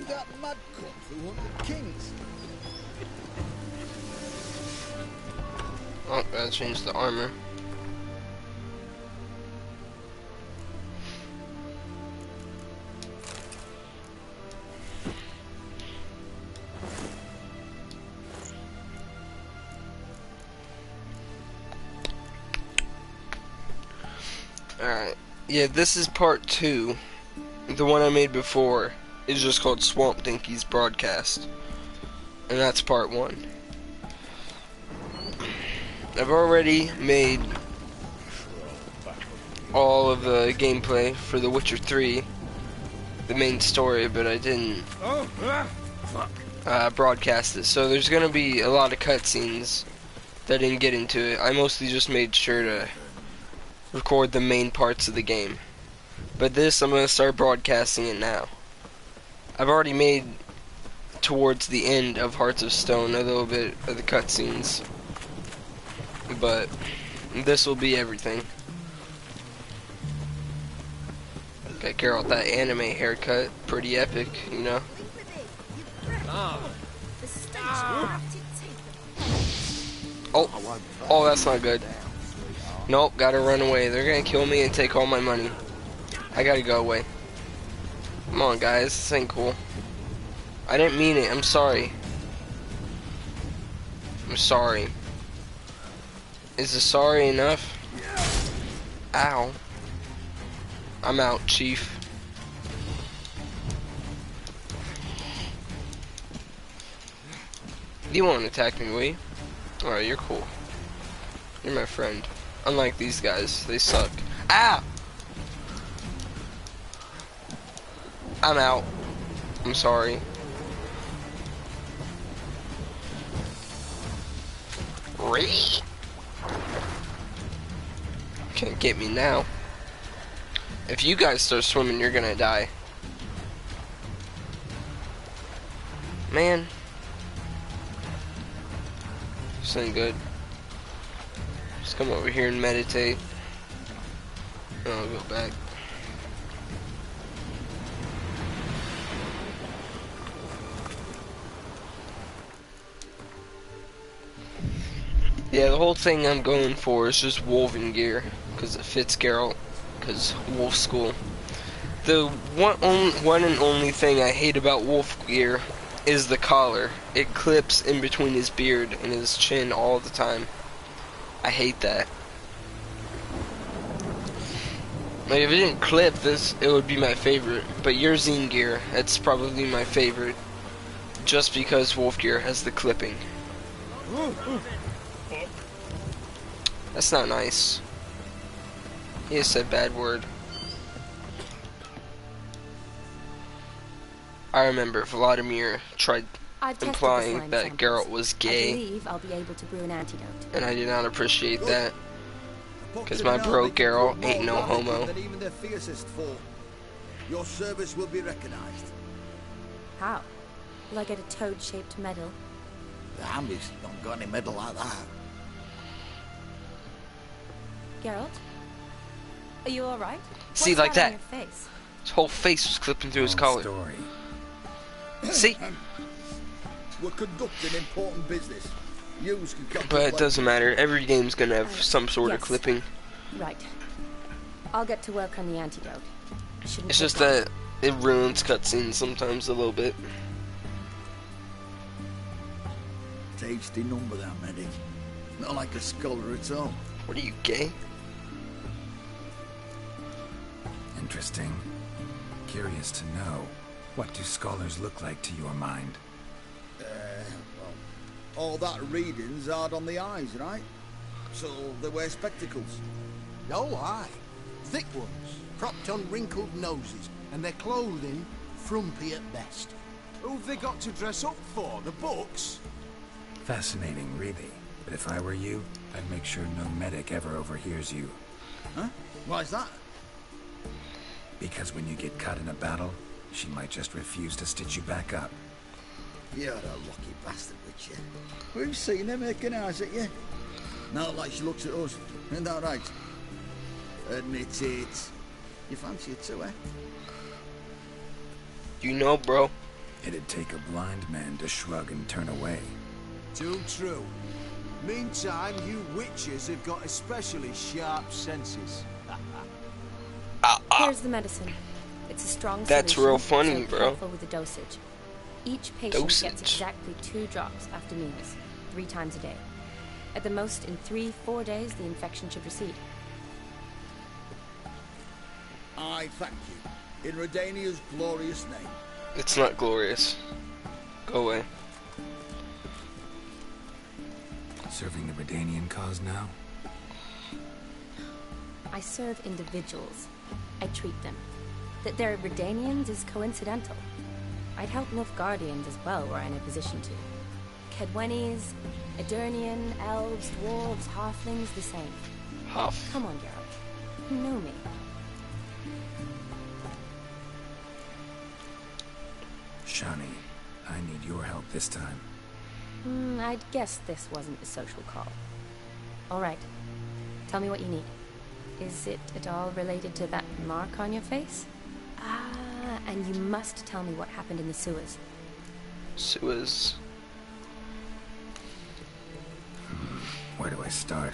that mad cunt who hunted kings? Oh, gotta change the armor. Alright. Yeah, this is part 2. The one I made before is just called Swamp Dinky's Broadcast. And that's part 1. I've already made all of the gameplay for The Witcher 3, the main story, but I didn't broadcast it. So there's gonna be a lot of cutscenes that I didn't get into it. I mostly just made sure to record the main parts of the game. But this, I'm gonna start broadcasting it now. I've already made towards the end of Hearts of Stone a little bit of the cutscenes, but this will be everything. Got Geralt that anime haircut, pretty epic, you know. Oh, that's not good. Nope, gotta run away. They're gonna kill me and take all my money. I gotta go away. Come on, guys, this ain't cool. I didn't mean it. I'm sorry. I'm sorry. Is the sorry enough? Ow. I'm out, Chief. You won't attack me, will you? Alright, you're cool. You're my friend. Unlike these guys, they suck. Ah! I'm out. I'm sorry. Can't get me now. If you guys start swimming, you're gonna die. Man. This ain't good. Just come over here and meditate. And I'll go back. Yeah, the whole thing I'm going for is just Wolven gear, because it fits Geralt, because Wolf School. The one and only thing I hate about Wolf gear is the collar. It clips in between his beard and his chin all the time. I hate that. Like, if it didn't clip this, it would be my favorite. But your Zine gear, that's probably my favorite, just because Wolf gear has the clipping. That's not nice. He just said bad word. I remember Vladimir tried implying that Geralt was gay, I believe I'll be able to brew an antidote. and I did not appreciate that, because my bro Geralt ain't no homo. Even the fiercest foe. Your service will be recognized. How? Will I get a toad-shaped medal? The Hamleys don't got any medal like that. Geralt? Are you alright? See, like that. Face? His whole face was clipping through his collar. See? We're conducting important business. Yous can But it doesn't matter. Every game's gonna have some sort of clipping. Right. I'll get to work on the antidote. It's just that it ruins cutscenes sometimes a little bit. Tasty number, that medic. Not like a scholar at all. What are you, gay? Interesting. Curious to know, what do scholars look like to your mind? Well, all that reading's hard on the eyes, right? So they wear spectacles. No, aye. Thick ones, propped on wrinkled noses, and their clothing frumpy at best. Who've they got to dress up for? The books? Fascinating, really. But if I were you, I'd make sure no medic ever overhears you. Huh? Why's that? Because when you get caught in a battle, she might just refuse to stitch you back up. You're a lucky bastard, Witcher. We've seen her making eyes at you. Not like she looks at us. Isn't that right? Admit it. You fancy it too, eh? You know, bro. It'd take a blind man to shrug and turn away. Too true. Meantime, you witches have got especially sharp senses. Here's the medicine. It's a strong That's solution, real funny, so bro. careful with the dosage. Each patient gets exactly 2 drops after meals, 3 times a day. At the most, in 3-4 days, the infection should recede. I thank you. In Redania's glorious name. It's not glorious. Go away. Serving the Redanian cause now? I serve individuals. I treat them. That they're Redanians is coincidental. I'd help Nilfgaardians as well were I in a position to. Kedwenis, Edirnian, elves, dwarves, halflings, the same. Huff. Come on, Geralt. You know me. Shani, I need your help this time. I'd guess this wasn't a social call. All right. Tell me what you need. Is it at all related to that mark on your face? Ah, and you must tell me what happened in the sewers. Sewers. Where do I start?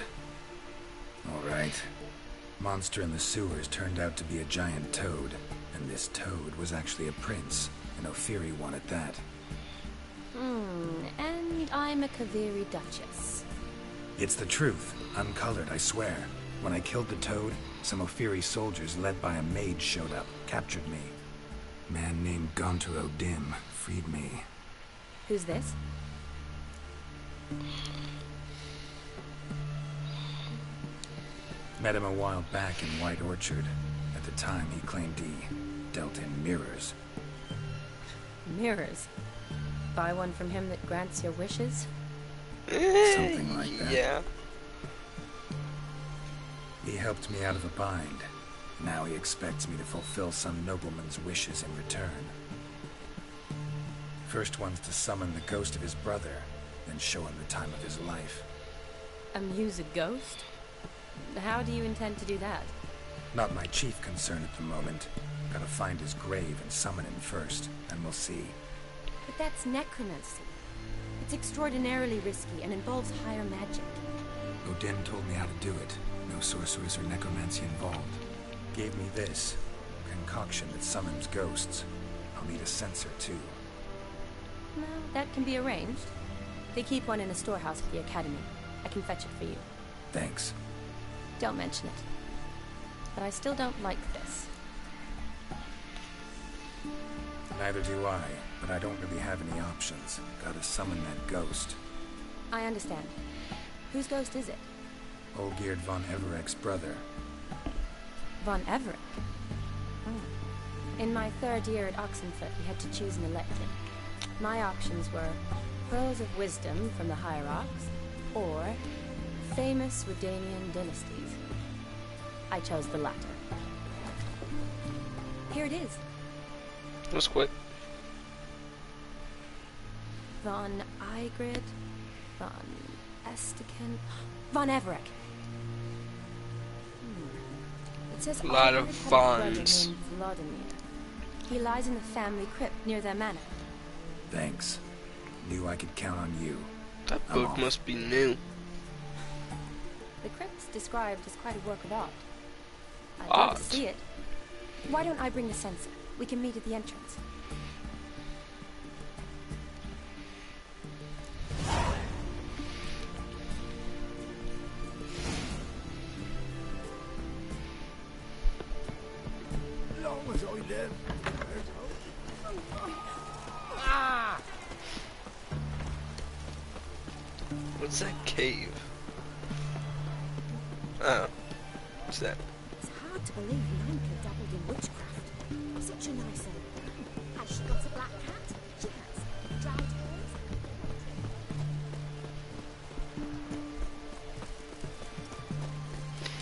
Alright. Monster in the sewers turned out to be a giant toad, and this toad was actually a prince, and Ophiri wanted that. And I'm a Kaviri Duchess. It's the truth, uncolored, I swear. When I killed the toad, some Ophiri soldiers led by a mage showed up, captured me. A man named Gontar O'Dim freed me. Who's this? Met him a while back in White Orchard. At the time, he claimed he dealt in mirrors. Mirrors. Buy one from him that grants your wishes? Something like that. Yeah. He helped me out of a bind. Now he expects me to fulfill some nobleman's wishes in return. First one's to summon the ghost of his brother, then show him the time of his life. Amuse a ghost? How do you intend to do that? Not my chief concern at the moment. Gotta find his grave and summon him first, and we'll see. But that's necromancy. It's extraordinarily risky and involves higher magic. Odin told me how to do it. No sorceress or necromancy involved. Gave me this concoction that summons ghosts. I'll need a censer too. No, that can be arranged. They keep one in a storehouse at the academy. I can fetch it for you. Thanks. Don't mention it. But I still don't like this. Neither do I, but I don't really have any options. Gotta summon that ghost. I understand. Whose ghost is it? Olgierd von Everek's brother. Von Everett? In my 3rd year at Oxenfurt, we had to choose an elective. My options were Pearls of Wisdom from the Hierarchs, or famous Redanian dynasties. I chose the latter. Here it is. That was quick. Von Igrid, Von Estekin, Von Everett. It says A lot of Igrid had a brother Vons. named Vladimir. He lies in the family crypt near their manor. Thanks. Knew I could count on you. That I'm book off. must be new. The crypt's described as quite a work of art. I'd Art? love to see it. Why don't I bring the censer? We can meet at the entrance. Long as I live. What's that cave? Oh. What's that? It's hard to believe Nanka dabbled in witchcraft. Such a nice old. Has she got a black cat? She has. Drowned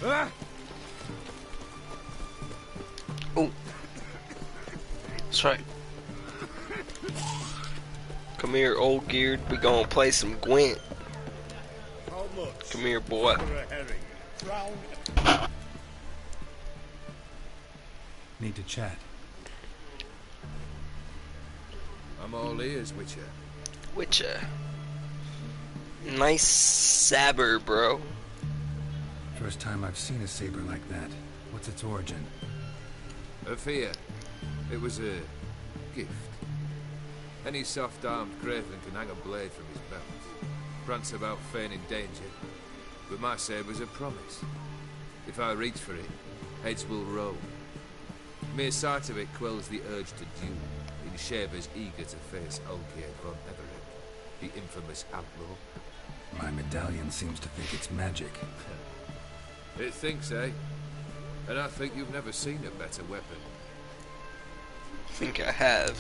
hers? Oh. That's right. Come here, old geared. We gonna play some Gwent. How much? Come here, boy. For a herring. Drown. Need to chat. I'm all ears, Witcher. Witcher. Nice saber, bro. First time I've seen a saber like that. What's its origin? A fear. It was a gift. Any soft-armed craven can hang a blade from his belt, prance about feigning danger, but my saber's a promise. If I reach for it, heads will roll. Mere sight of it quells the urge to duel, in shavers eager to face Olgierd von Everett, the infamous outlaw. My medallion seems to think it's magic. It thinks, eh? And I think you've never seen a better weapon. I think I have.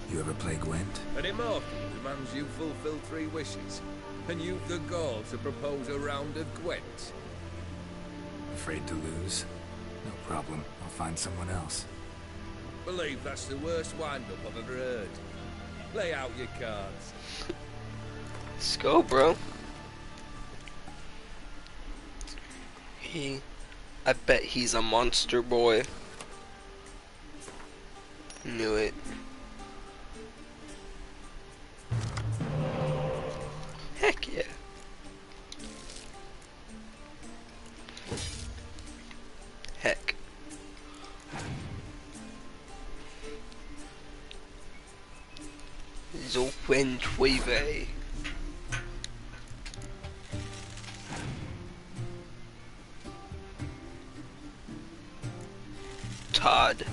You ever play Gwent? An immortal demands you fulfill 3 wishes, and you've the gall to propose a round of Gwent. Afraid to lose? No problem. I'll find someone else. Believe that's the worst wind-up I've ever heard. Lay out your cards. Let's go, bro. I bet he's a monster boy. Knew it. Heck yeah. Heck. Zowentueve. Todd.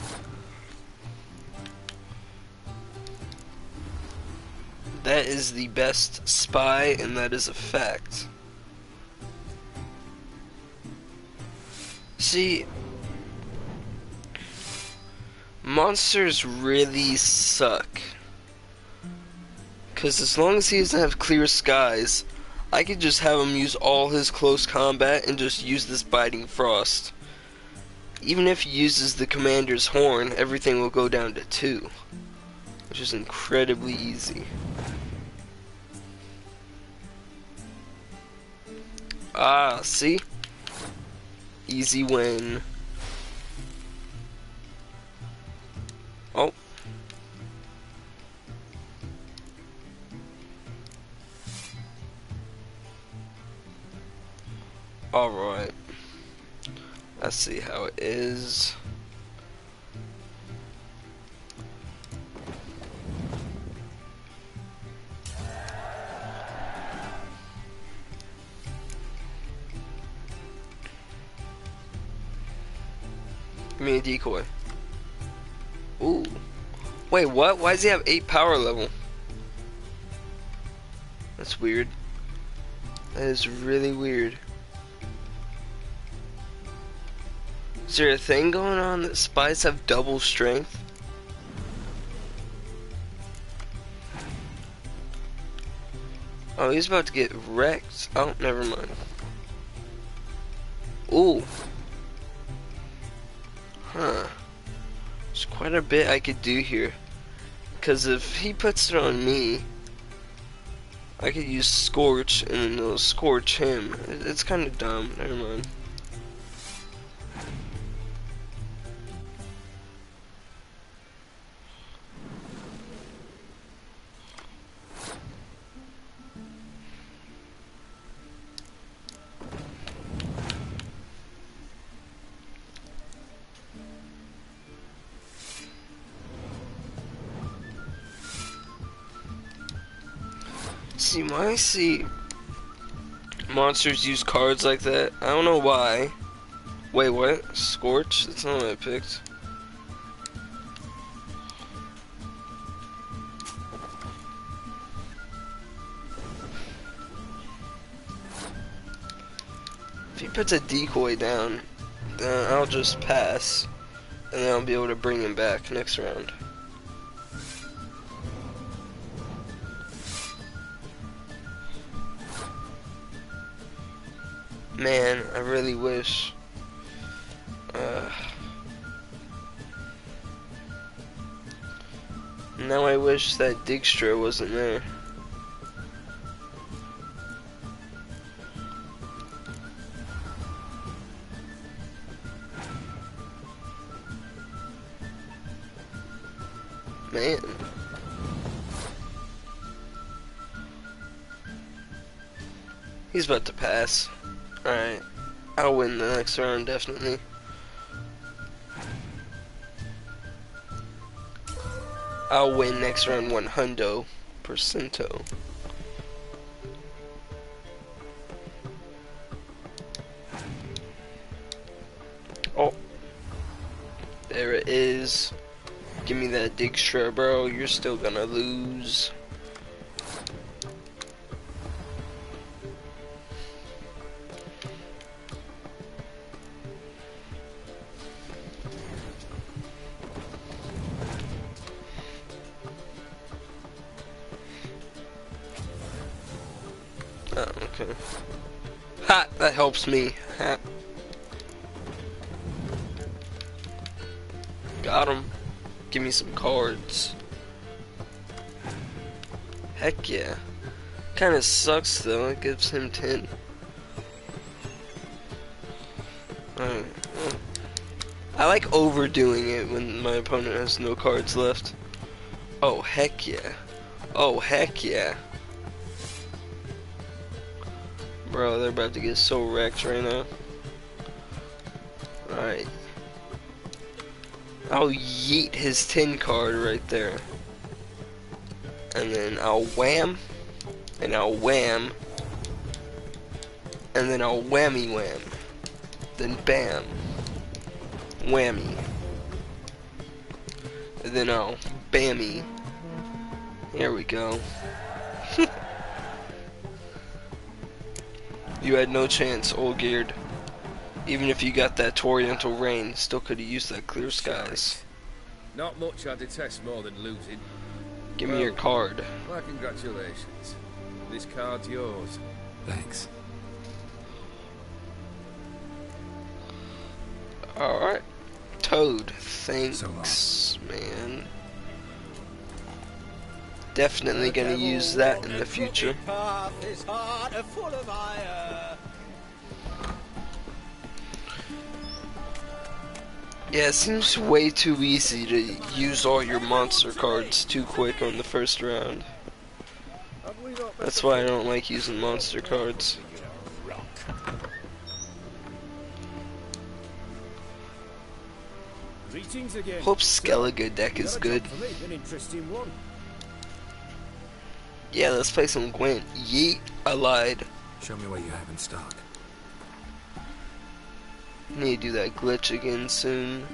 That is the best spy, and that is a fact. See, monsters really suck. Because as long as he doesn't have clear skies, I could just have him use all his close combat and just use this Biting Frost. Even if he uses the Commander's Horn, everything will go down to 2. Which is incredibly easy. Ah, see? Easy win. Oh. Alright. Let's see how it is. Give me a decoy. Ooh. Wait, what? Why does he have 8 power level? That's weird. That is really weird. Is there a thing going on that spies have double strength? Oh, he's about to get wrecked. Oh, never mind. Ooh. Huh. There's quite a bit I could do here. Because if he puts it on me, I could use Scorch and then it'll scorch him. It's kind of dumb. Never mind. See, when I see monsters use cards like that, I don't know why. Wait, what? Scorch? That's not what I picked. If he puts a decoy down, then I'll just pass, and then I'll be able to bring him back next round. Man, I really wish. Now I wish that Dijkstra wasn't there. Man. He's about to pass. Alright. I'll win the next round, definitely. I'll win next round 100%. Oh. There it is. Give me that Dijkstra, bro. You're still gonna lose. Oh, okay. Ha! That helps me. Ha. Got him. Give me some cards. Heck yeah. Kinda sucks though, it gives him 10. Alright. I like overdoing it when my opponent has no cards left. Oh heck yeah. Oh heck yeah. Bro, they're about to get so wrecked right now. Alright. I'll yeet his 10 card right there. And then I'll wham. And I'll wham. And then I'll whammy wham. Then bam. Whammy. And then I'll bammy. Here we go. You had no chance, old Geared. Even if you got that Oriental Rain, still could have used that Clear Skies. Not much I detest more than losing. Give me your card. My congratulations. This card's yours. Thanks. Alright. Toad, thanks, So man. Definitely gonna use that in the future. Yeah, it seems way too easy to use all your monster cards too quick on the first round. That's why I don't like using monster cards. Hope Skellige deck is good. Yeah, let's play some Gwent. Yeet, I lied. Show me what you have in stock. Need to do that glitch again soon.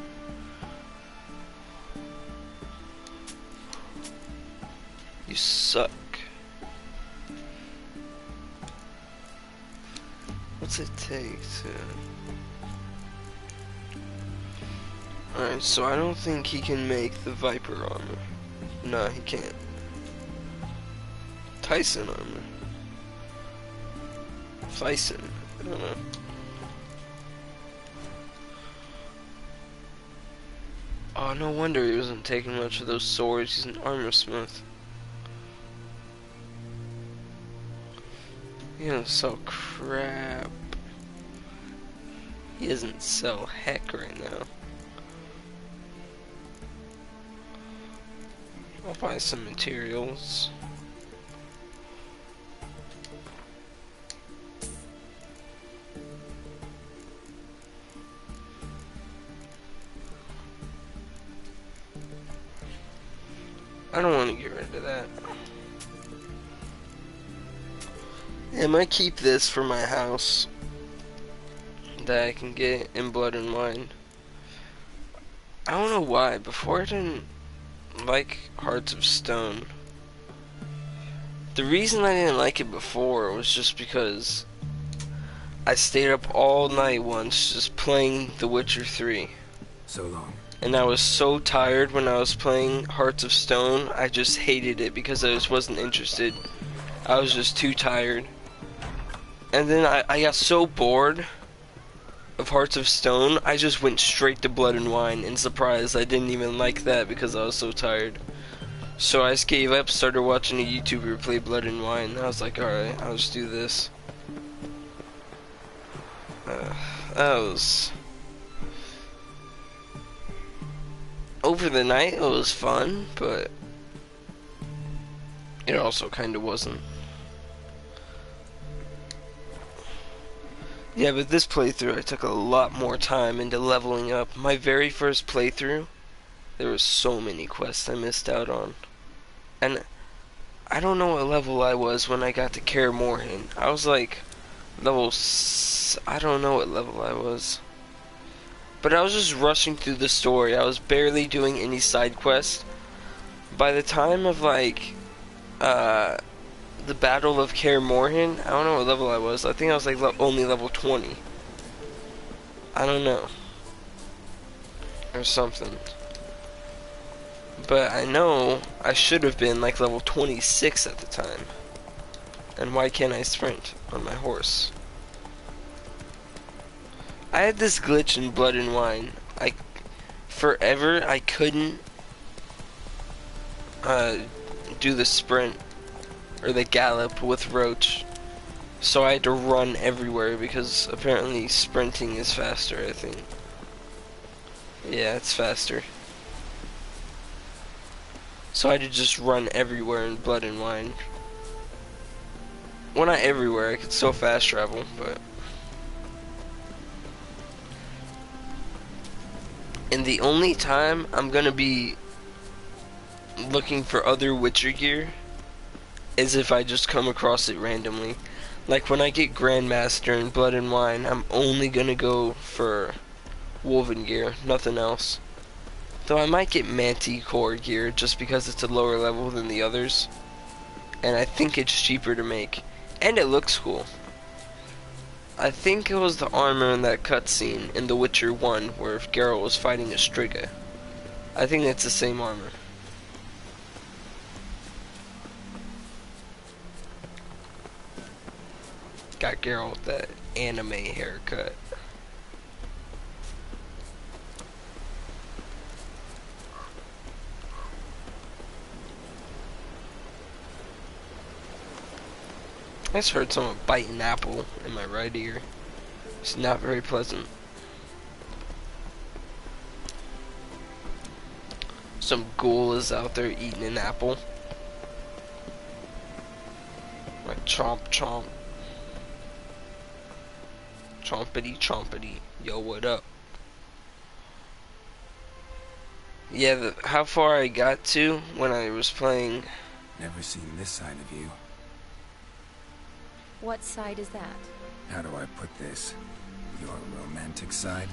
You suck. What's it take to... Alright, so I don't think he can make the Viper armor. No, he can't. Tyson armor. Tyson. I don't know. Oh, no wonder he wasn't taking much of those swords. He's an armor smith. He doesn't sell crap. He doesn't sell heck right now. I'll buy some materials. I don't want to get rid of that. Yeah, I might keep this for my house that I can get in Blood and Wine. I don't know why. Before I didn't like Hearts of Stone. The reason I didn't like it before was just because I stayed up all night once just playing The Witcher 3. So long. And I was so tired when I was playing Hearts of Stone, I just hated it because I just wasn't interested. I was just too tired. And then I got so bored of Hearts of Stone, I just went straight to Blood and Wine, and surprised I didn't even like that because I was so tired. So I just gave up, started watching a YouTuber play Blood and Wine. I was like, alright, I'll just do this. That was... over the night it was fun, but it also kind of wasn't. Yeah, but this playthrough I took a lot more time into leveling up. My very first playthrough, there were so many quests I missed out on. And I don't know what level I was when I got to Kaer Morhen. I was like I don't know what level I was. But I was just rushing through the story. I was barely doing any side quests. By the time of like the Battle of Kaer Morhen, I don't know what level I was. I think I was like only level 20. I don't know. Or something. But I know I should have been like level 26 at the time. And why can't I sprint on my horse? I had this glitch in Blood and Wine. Forever I couldn't do the sprint or the gallop with Roach. So I had to run everywhere because apparently sprinting is faster, I think. Yeah, it's faster. So I had to just run everywhere in Blood and Wine. Well, not everywhere, I could still fast travel, but... And the only time I'm gonna be looking for other Witcher gear is if I just come across it randomly. Like when I get Grandmaster in Blood and Wine, I'm only gonna go for Woven gear, nothing else. Though I might get Manticore gear just because it's a lower level than the others. And I think it's cheaper to make. And it looks cool. I think it was the armor in that cutscene in The Witcher 1 where Geralt was fighting a Striga. I think it's the same armor. Got Geralt with that anime haircut. I just heard someone bite an apple in my right ear. It's not very pleasant. Some ghoul is out there eating an apple. Like chomp chomp. Chompity chompity. Yo, what up? Yeah, how far I got to when I was playing. Never seen this side of you. What side is that? How do I put this? Your romantic side?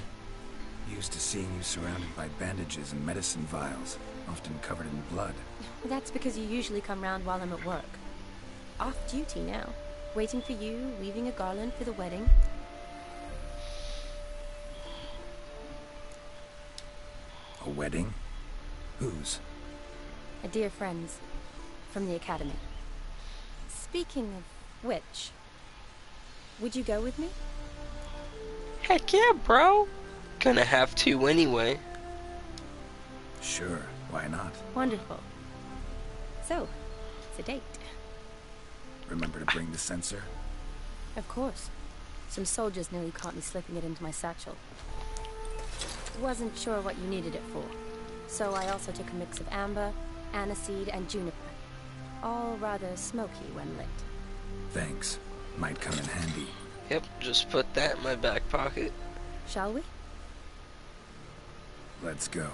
Used to seeing you surrounded by bandages and medicine vials, often covered in blood. That's because you usually come round while I'm at work. Off duty now. Waiting for you, weaving a garland for the wedding. A wedding? Whose? A dear friend's. From the academy. Speaking of which, would you go with me? Heck yeah, bro. Gonna have to anyway. Sure, why not? Wonderful. So, it's a date. Remember to bring the sensor? Of course. Some soldiers nearly caught me slipping it into my satchel. Wasn't sure what you needed it for. So I also took a mix of amber, aniseed, and juniper. All rather smoky when lit. Thanks. Might come in handy. Yep, just put that in my back pocket. Shall we? Let's go.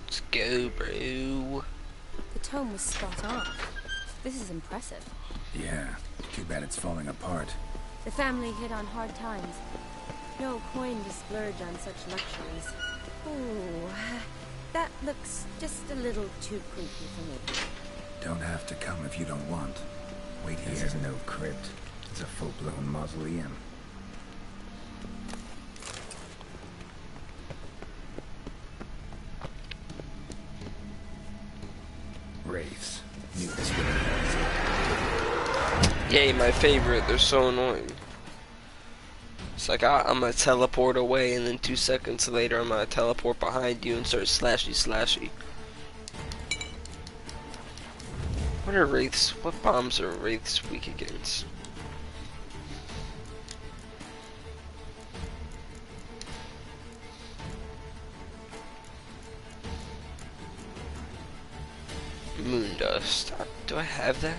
Let's go, bro. The tome was spot on. This is impressive. Yeah, too bad it's falling apart. The family hit on hard times. No coin to splurge on such luxuries. Ooh, that looks just a little too creepy for me. Don't have to come if you don't want. Wait here. This is no crypt. It's a full-blown mausoleum. Wraiths. Knew this would have. Yay, my favorite. They're so annoying. It's like I'm gonna teleport away and then 2 seconds later I'm gonna teleport behind you and start slashy slashy. What are wraiths? What bombs are wraiths weak against? Moon dust. Do I have that?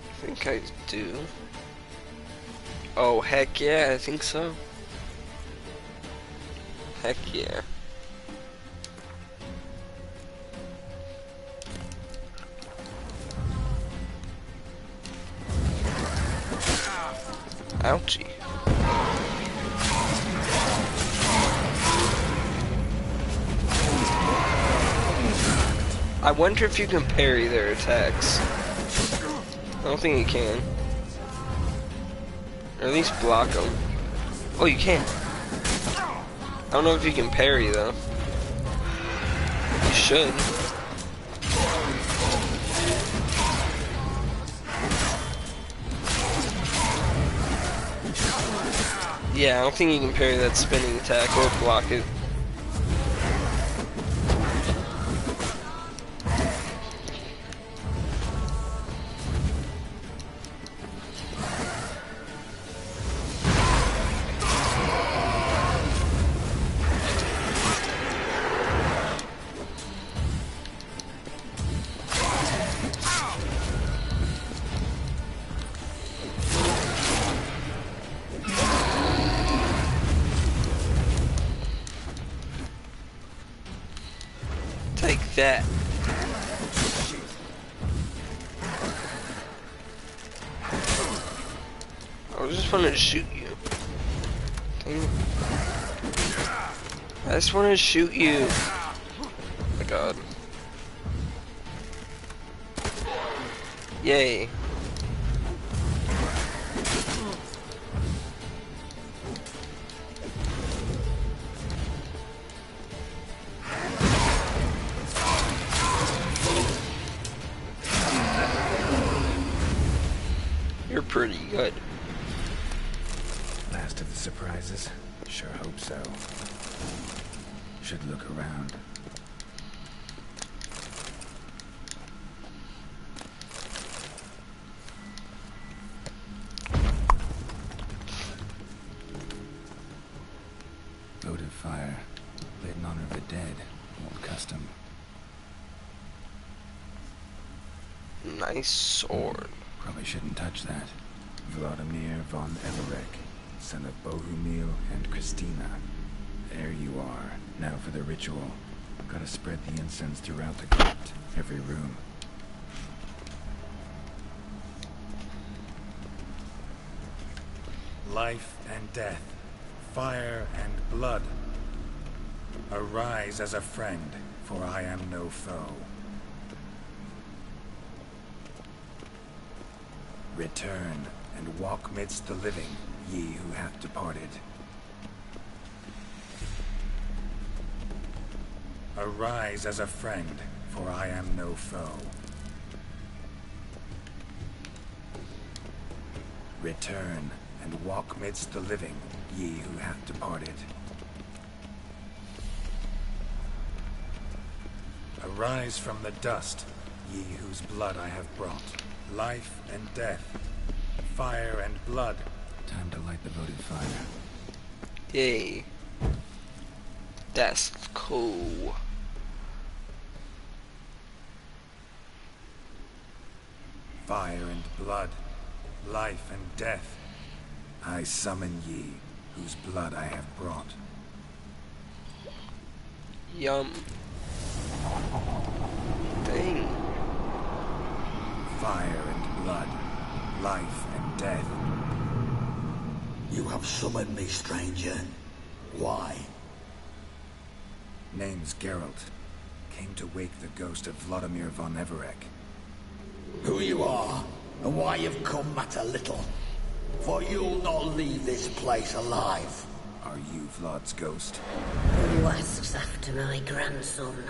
I think I do. Oh, heck yeah, I think so. Heck yeah. Ouchie. I wonder if you can parry their attacks. I don't think you can. Or at least block them. Oh, you can. I don't know if you can parry, though. You should. Yeah, I don't think you can parry that spinning attack or block it. Take that. I just wanted to shoot you. Dang it. I just wanted to shoot you. Oh my god. Yay. You're pretty good. Last of the surprises? Sure hope so. Should look around. Votive fire. Lit in honor of the dead. Old custom. Nice sword. Probably shouldn't touch that. Vladimir von Everek, son of Bohumil and Christina. There you are. Now for the ritual. Gotta spread the incense throughout the crypt, every room. Life and death, fire and blood. Arise as a friend, for I am no foe. Return and walk midst the living, ye who have departed. Arise as a friend, for I am no foe. Return and walk midst the living, ye who have departed. Arise from the dust, ye whose blood I have brought. Life and death, fire and blood. Time to light the votive fire. Yay. That's cool. Fire and blood, life and death. I summon ye, whose blood I have brought. Yum. Dang. Fire and blood, life and death. You have summoned me, stranger. Why? Name's Geralt. Came to wake the ghost of Vladimir von Everek. Who you are, and why you've come matter little. For you'll not leave this place alive. Are you Vlad's ghost? Who asks after my grandson?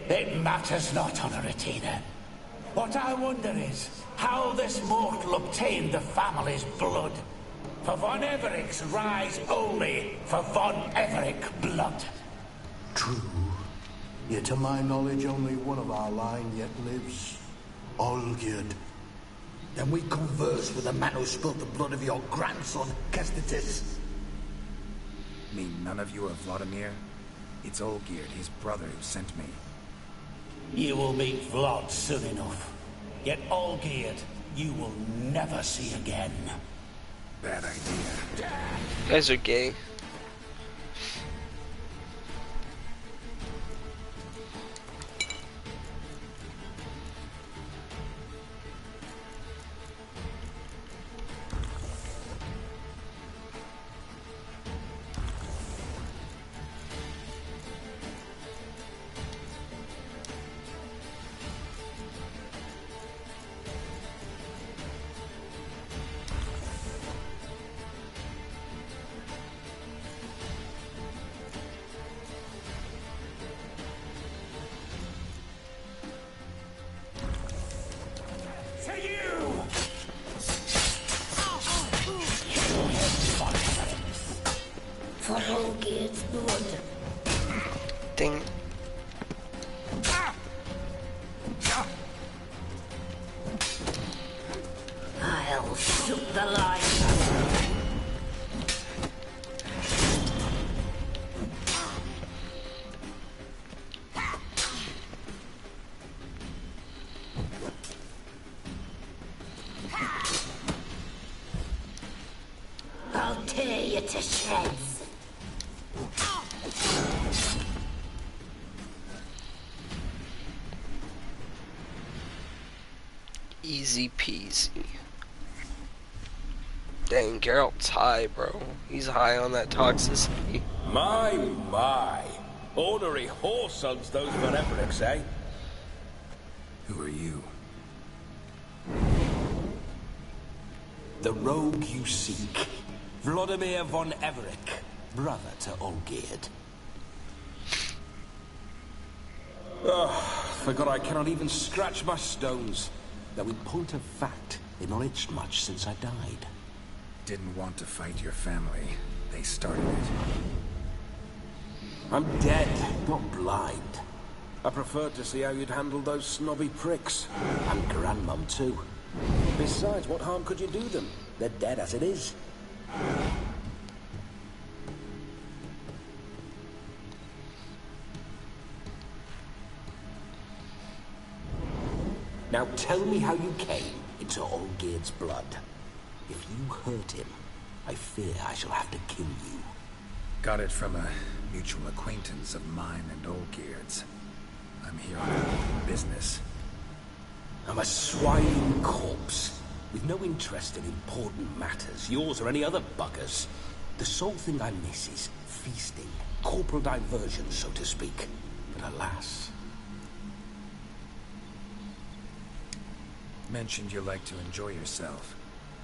It matters not, Honoratina. What I wonder is how this mortal obtained the family's blood. For von Everek's rise only for von Everek blood. True. Yet to my knowledge, only one of our line yet lives. Olgierd. Then we converse with the man who spilled the blood of your grandson, Kestitis. Mean none of you are Vladimir? It's Olgierd, his brother, who sent me. You will meet Vlad soon enough. Yet Olgierd, you will never see again. Bad idea. You guys are gay. For Olgierd's blood. Ding. I'll suck the life out of you. I'll tear you to shreds. Easy peasy. Dang, Geralt's high, bro. He's high on that toxicity. My. Ordinary horse sons those Vereveriks, eh? Who are you? The rogue you seek. Vladimir von Everec, brother to Olgierd. Forgot I cannot even scratch my stones. Though in point of fact, they've not itched much since I died. Didn't want to fight your family. They started it. I'm dead, not blind. I preferred to see how you'd handle those snobby pricks. And Grandmum too. Besides, what harm could you do them? They're dead as it is. Now tell me how you came into Olgierd's blood. If you hurt him, I fear I shall have to kill you. Got it from a mutual acquaintance of mine and Olgierd's. I'm here on business. I'm a swine corpse, with no interest in important matters, yours or any other buggers. The sole thing I miss is feasting, corporal diversion, so to speak. But alas... Mentioned you like to enjoy yourself.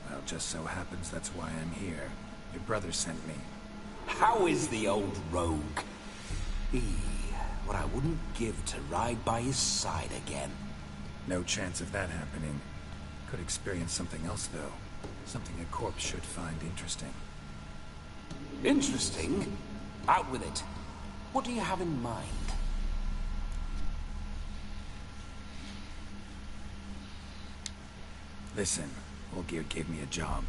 Well, just so happens that's why I'm here. Your brother sent me. How is the old rogue? What I wouldn't give to ride by his side again. No chance of that happening. Could experience something else, though. Something a corpse should find interesting. Interesting? Out with it. What do you have in mind? Listen, Olgierd gave me a job.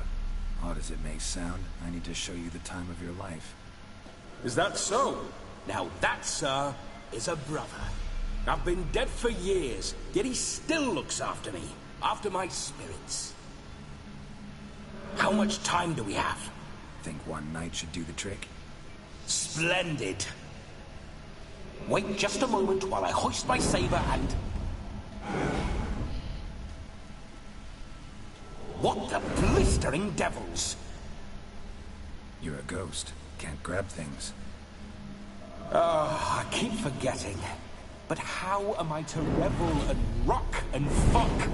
Odd as it may sound, I need to show you the time of your life. Is that so? Now that, sir, is a brother. I've been dead for years, yet he still looks after me, after my spirits. How much time do we have? Think one night should do the trick? Splendid. Wait just a moment while I hoist my saber and... What the blistering devils? You're a ghost. Can't grab things. I keep forgetting. But how am I to revel and rock and fuck?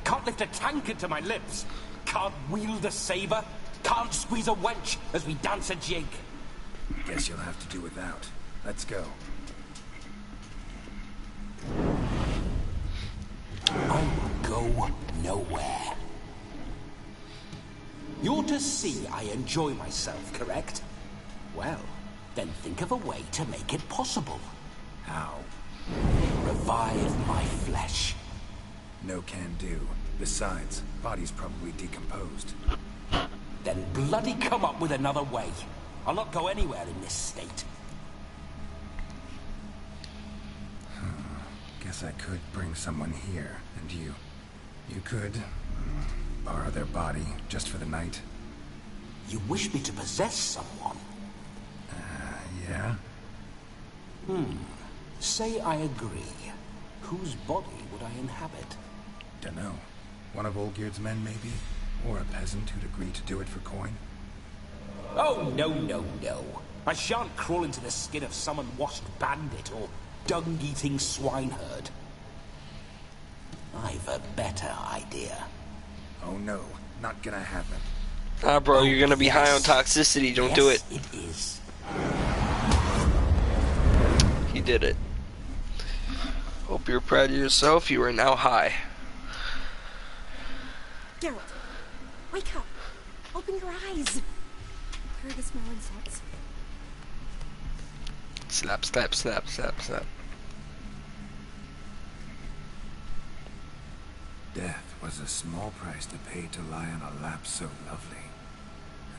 Can't lift a tankard to my lips. Can't wield a saber. Can't squeeze a wench as we dance a jig. Guess you'll have to do without. Let's go. I will go nowhere. You're to see I enjoy myself, correct? Well, then think of a way to make it possible. How? Revive my flesh. No can do. Besides, body's probably decomposed. Then bloody come up with another way. I'll not go anywhere in this state. Guess I could bring someone here, and you could borrow their body just for the night. You wish me to possess someone? Yeah? Say I agree. Whose body would I inhabit? Dunno. One of Olgierd's men, maybe? Or a peasant who'd agree to do it for coin? Oh, no, no, no. I shan't crawl into the skin of some unwashed bandit or dung-eating swineherd. I've a better idea. Oh no, not gonna happen. Ah, bro, you're gonna be high on toxicity. Don't do it. It is. He did it. Hope you're proud of yourself. You are now high. Geralt, wake up. Open your eyes. Heard the smell insects. Slap, slap, slap, slap, slap. Death was a small price to pay to lie on a lap so lovely,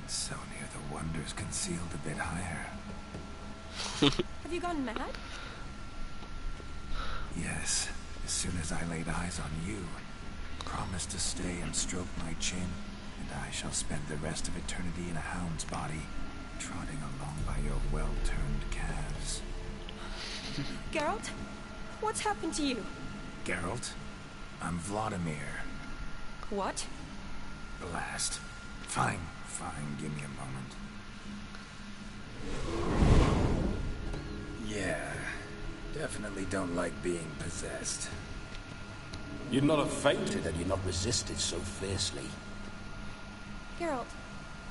and so near the wonders concealed a bit higher. Have you gone mad? Yes, as soon as I laid eyes on you, promised to stay and stroke my chin, and I shall spend the rest of eternity in a hound's body, trotting along by your well-turned calves. Geralt, what's happened to you? Geralt? I'm Vladimir. What? Blast. Fine, give me a moment. Yeah, definitely don't like being possessed. You'd not have fainted had you not resisted so fiercely. Geralt,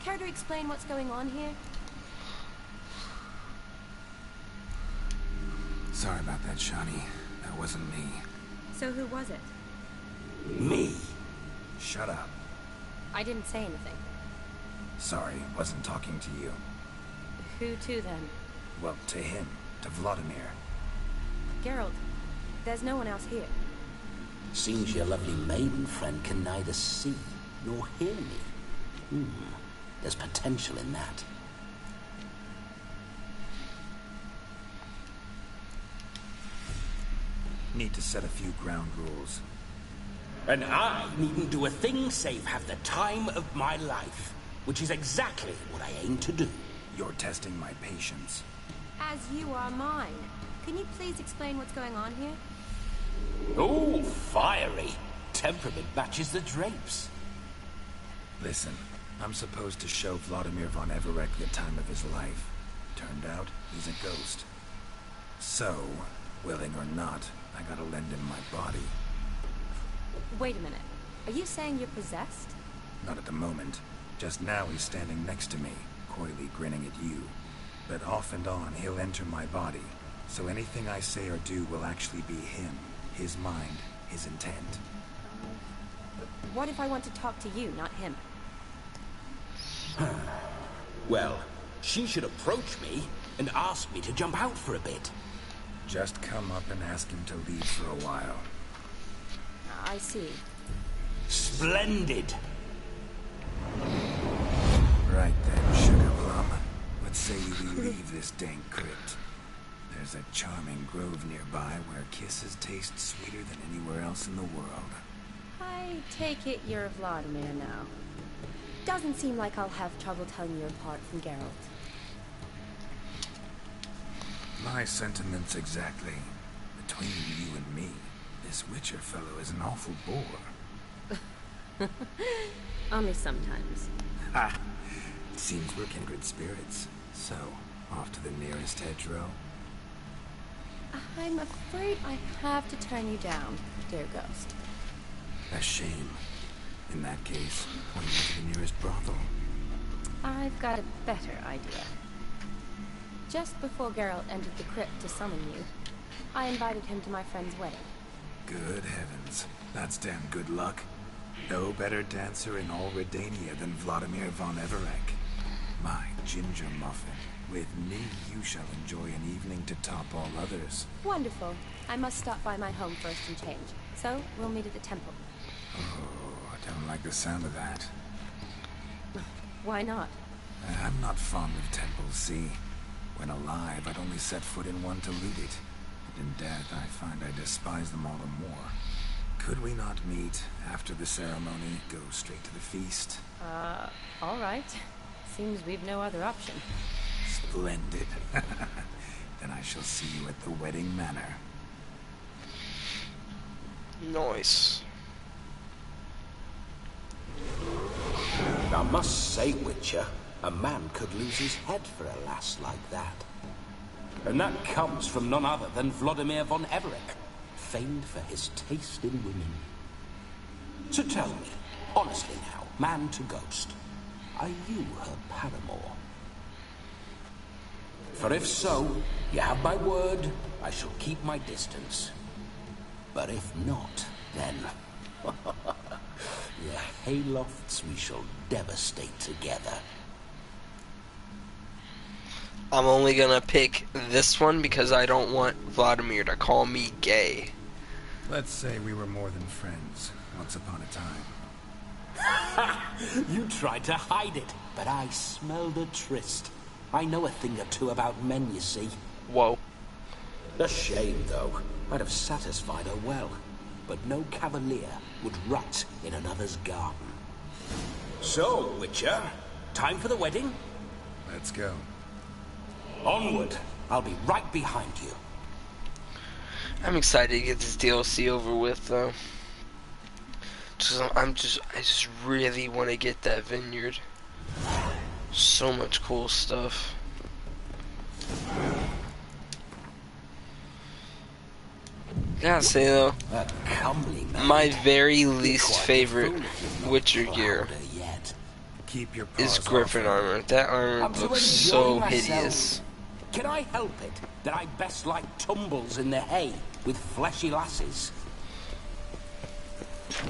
care to explain what's going on here? Sorry about that, Shani. That wasn't me. So who was it? Me? Shut up. I didn't say anything. Sorry, wasn't talking to you. Who to then? Well, to him. To Vladimir. Geralt, there's no one else here. Seems your lovely maiden friend can neither see nor hear me. There's potential in that. Need to set a few ground rules. And I needn't do a thing save have the time of my life, which is exactly what I aim to do. You're testing my patience. As you are mine. Can you please explain what's going on here? Oh, fiery. Temperament matches the drapes. Listen, I'm supposed to show Vladimir von Everec the time of his life. Turned out, he's a ghost. So, willing or not, I gotta lend him my body. Wait a minute. Are you saying you're possessed? Not at the moment. Just now he's standing next to me, coyly grinning at you. But off and on, he'll enter my body. So anything I say or do will actually be him. His mind, his intent. What if I want to talk to you, not him? Well, she should approach me and ask me to jump out for a bit. Just come up and ask him to leave for a while. I see. Splendid. Right then, Sugar Plum. What say we leave this dank crypt? There's a charming grove nearby where kisses taste sweeter than anywhere else in the world. I take it you're Vladimir now. Doesn't seem like I'll have trouble telling you apart from Geralt. My sentiments exactly. Between you and me, this Witcher fellow is an awful bore. Only sometimes. Ha! It seems we're kindred spirits. So, off to the nearest hedgerow. I'm afraid I have to turn you down, dear ghost. A shame. In that case, point me to the nearest brothel. I've got a better idea. Just before Geralt entered the crypt to summon you, I invited him to my friend's wedding. Good heavens. That's damn good luck. No better dancer in all Redania than Vladimir von Everec. My ginger muffin. With me, you shall enjoy an evening to top all others. Wonderful. I must stop by my home first and change. So, we'll meet at the temple. Oh, I don't like the sound of that. Why not? I'm not fond of temples, see? When alive, I'd only set foot in one to loot it. And in death, I find I despise them all the more. Could we not meet after the ceremony, go straight to the feast? All right. Seems we've no other option. Splendid. Then I shall see you at the wedding manor. Nice. I must say, Witcher, a man could lose his head for a lass like that. And that comes from none other than Vladimir von Everett, famed for his taste in women. So tell me, honestly now, man to ghost, are you her paramour? For if so, you have my word, I shall keep my distance. But if not, then... the haylofts we shall devastate together. I'm only gonna pick this one because I don't want Vladimir to call me gay. Let's say we were more than friends, once upon a time. You tried to hide it, but I smelled a tryst. I know a thing or two about men, you see. Whoa. A shame, though. I'd have satisfied her well. But no cavalier would rot in another's garden. So, Witcher, time for the wedding? Let's go. Onward. I'll be right behind you. I'm excited to get this DLC over with, though. I just really want to get that vineyard. So much cool stuff. Gotta say though, my very least favorite Witcher gear is Griffin armor. That armor looks so hideous. Can I help it that I best like tumbles in the hay with fleshy lasses?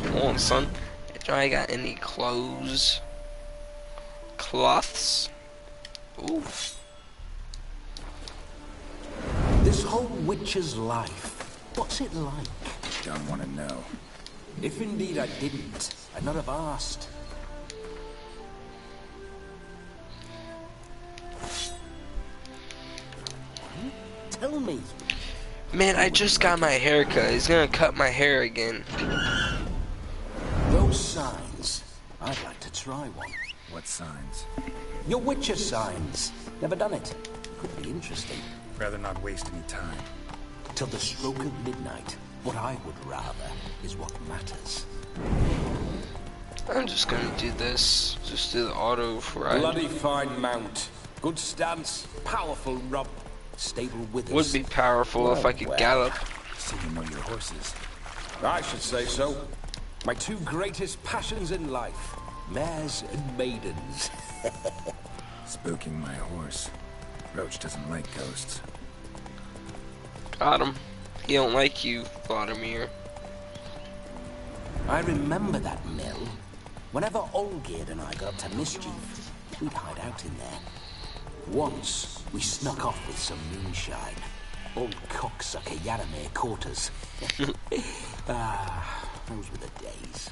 Come on, son. Do I got any clothes? Cloths? Ooh. This whole Witcher's life, what's it like? Don't want to know. If indeed I didn't, I'd not have asked. Tell me. Man, I just got my hair cut. He's gonna cut my hair again. Those signs. I'd like to try one. What signs? Your Witcher signs. Never done it. Could be interesting. Rather not waste any time. Till the stroke of midnight. What I would rather is what matters. I'm just gonna do this. Just do the auto ride. Bloody fine mount. Good stance. Powerful rump. Stable withers. Would be powerful if I could gallop. So you know your horses. I should say so. My two greatest passions in life. Mares and maidens. Spooking my horse. Roach doesn't like ghosts. Got him. He don't like you, Vladimir. I remember that mill. Whenever Olgerd and I got up to mischief, we'd hide out in there. Once, we snuck off with some moonshine. Old cocksucker Yaramir caught us. Those were the days.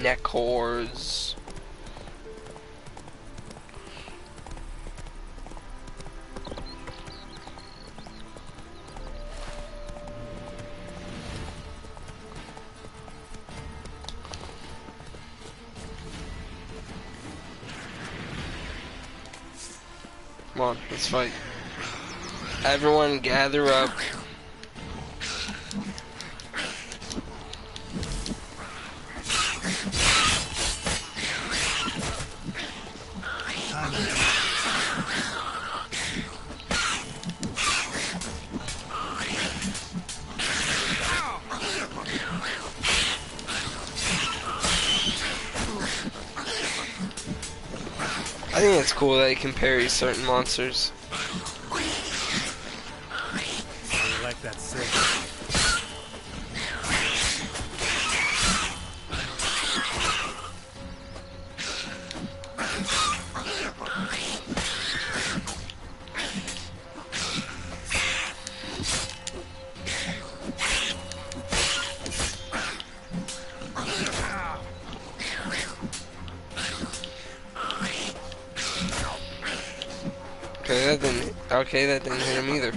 Neck whores. Come on, let's fight. Everyone gather up. I think it's cool that you can parry certain monsters. I like that sick. that didn't hit him either.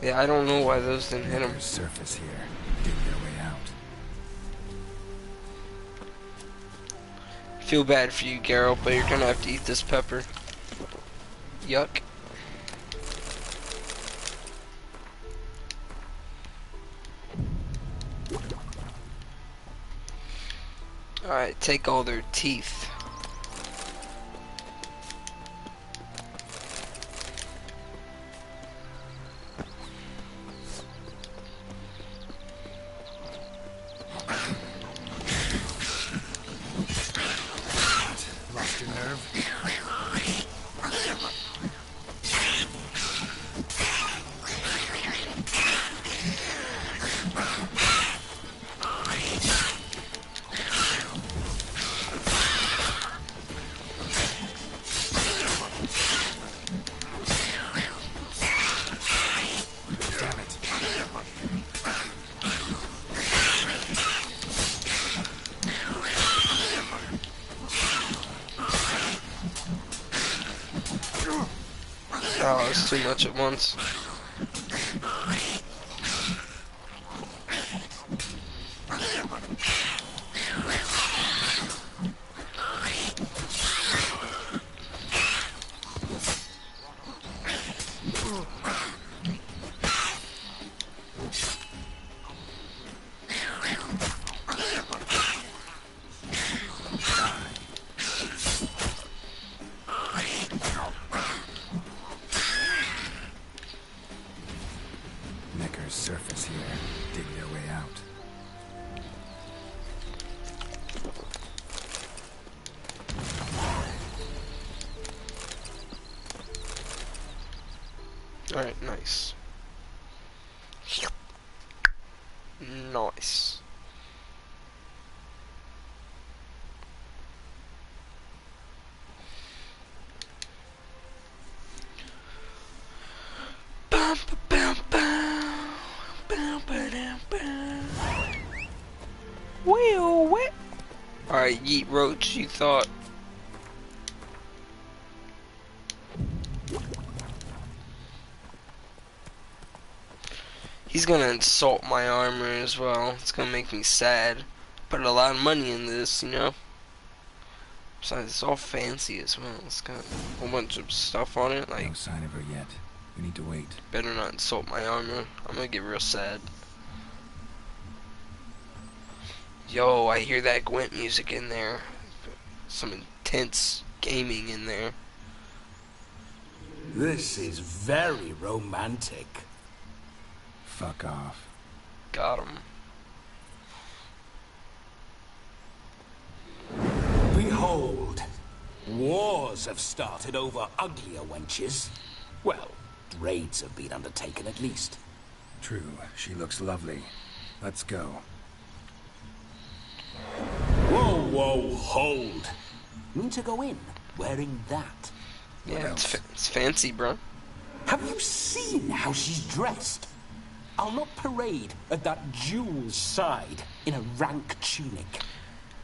Yeah, I don't know why those didn't hit him. Surface here. Dig their way out. Feel bad for you, Geralt, but you're gonna have to eat this pepper. Yuck. Alright, take all their teeth. Lost your nerve? Oh, it's too much at once. Surface here. Dig their way out. Alright, nice. Nice. Alright, Yeet Roach, you thought. He's gonna insult my armor as well. It's gonna make me sad. Put a lot of money in this, you know. Besides, it's all fancy as well. It's got a whole bunch of stuff on it. Like, no sign of her yet. We need to wait. Better not insult my armor. I'm gonna get real sad. Yo, I hear that Gwent music in there. Some intense gaming in there. This is very romantic. Fuck off. Got him. Behold, wars have started over uglier wenches. Well, raids have been undertaken at least. True, she looks lovely. Let's go. Whoa, whoa, hold. Mean to go in wearing that? Yeah, it's fancy, bro. Have you seen how she's dressed? I'll not parade at that jewel's side in a rank tunic.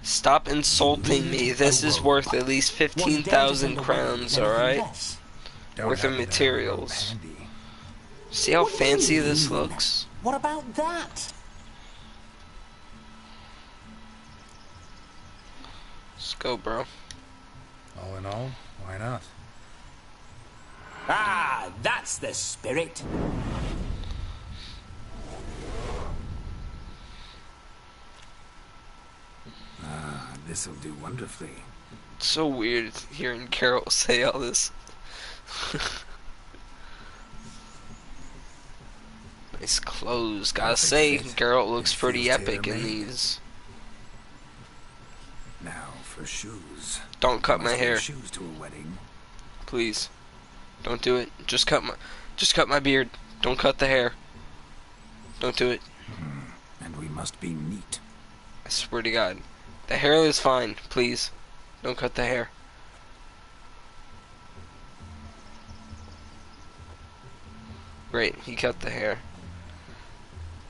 Stop insulting me. This is worth at least 15,000 crowns, alright? Worth of materials. See how fancy this looks? What about that? Let's go, bro. All in all, why not? Ah, that's the spirit. Ah, this'll do wonderfully. It's so weird hearing Carol say all this. Nice clothes. Gotta say, Geralt looks pretty epic in these. Now for shoes. Don't cut my hair. Shoes to a wedding. Please. Don't do it. Just cut my beard. Don't cut the hair. Don't do it. And we must be neat. I swear to God. The hair is fine. Please. Don't cut the hair. Great. He cut the hair.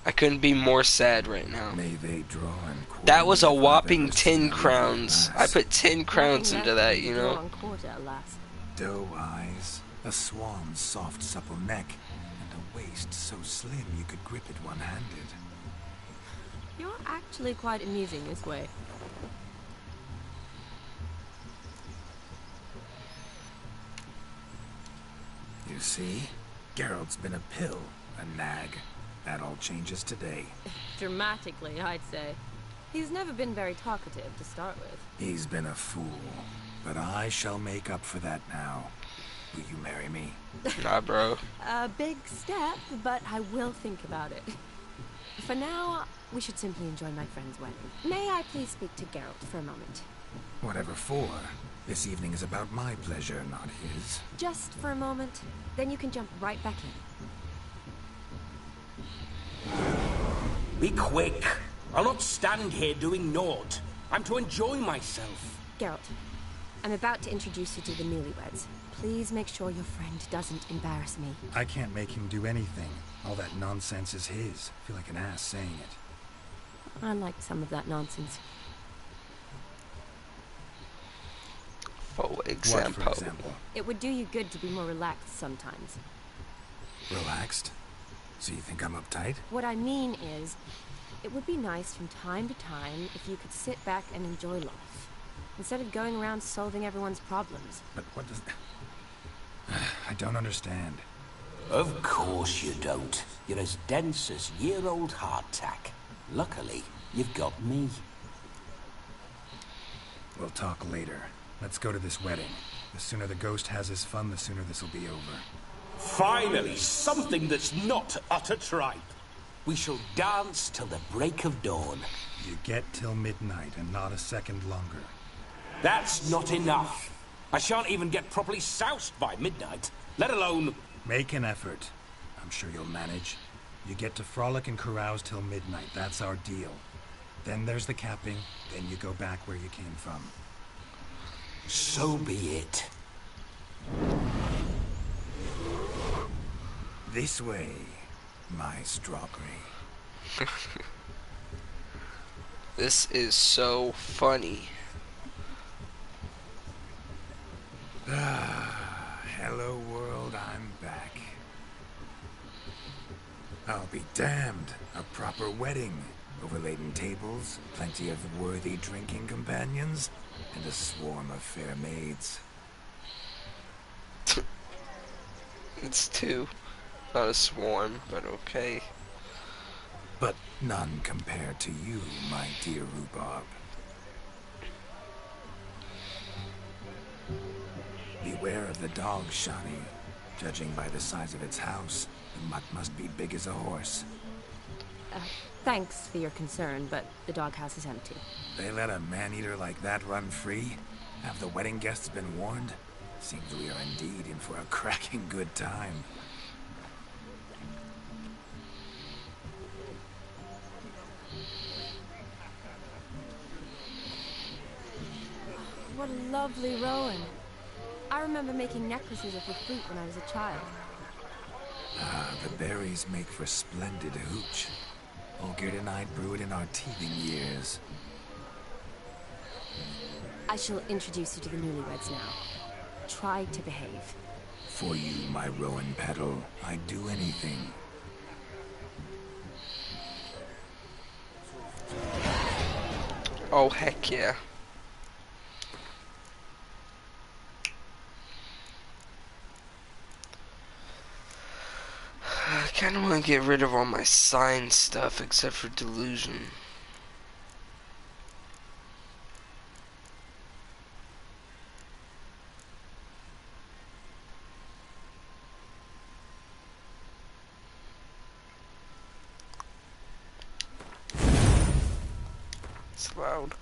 I couldn't be more sad right now. May they draw and That was a quarter if I've whopping ever 10 seen a crowns. I lass. put 10 crowns into that, you know. On quarter, alas. Doe eyes, a swan's soft supple neck, and a waist so slim you could grip it one-handed. You're actually quite amusing this way. You see? Geralt's been a pill, a nag. That all changes today. Dramatically, I'd say. He's never been very talkative to start with. He's been a fool, but I shall make up for that now. Will you marry me? Nah, bro. A big step, but I will think about it. For now, we should simply enjoy my friend's wedding. May I please speak to Geralt for a moment? Whatever for. This evening is about my pleasure, not his. Just for a moment, then you can jump right back in. Be quick. I'll not stand here doing naught. I'm to enjoy myself. Geralt, I'm about to introduce you to the newlyweds. Please make sure your friend doesn't embarrass me. I can't make him do anything. All that nonsense is his. I feel like an ass saying it. I liked some of that nonsense. For example. What, for example? It would do you good to be more relaxed sometimes. Relaxed? So you think I'm uptight? What I mean is, it would be nice from time to time if you could sit back and enjoy life, instead of going around solving everyone's problems. But what does... I don't understand. Of course you don't. You're as dense as year-old hardtack. Luckily, you've got me. We'll talk later. Let's go to this wedding. The sooner the ghost has his fun, the sooner this will be over. Finally, something that's not utter tripe. We shall dance till the break of dawn. You get till midnight and not a second longer. That's not enough. I shan't even get properly soused by midnight, let alone... Make an effort. I'm sure you'll manage. You get to frolic and carouse till midnight. That's our deal. Then there's the capping, then you go back where you came from. So be it. This way, my strawberry. This is so funny. Hello world, I'm back. I'll be damned. A proper wedding. Overladen tables, plenty of worthy drinking companions, and a swarm of fair maids. It's two. Not a swarm, but okay. But none compared to you, my dear rhubarb. Beware of the dog, Shani. Judging by the size of its house, the mutt must be big as a horse. Thanks for your concern, but the doghouse is empty. They let a man-eater like that run free? Have the wedding guests been warned? Seems we are indeed in for a cracking good time. What a lovely rowan. I remember making necklaces of the fruit when I was a child. Ah, the berries make for splendid hooch. Olgerd and I brew it in our teething years. I shall introduce you to the newlyweds now. Try to behave. For you, my rowan petal, I'd do anything. Oh, heck yeah. I kind of want to get rid of all my sign stuff except for delusion. It's loud.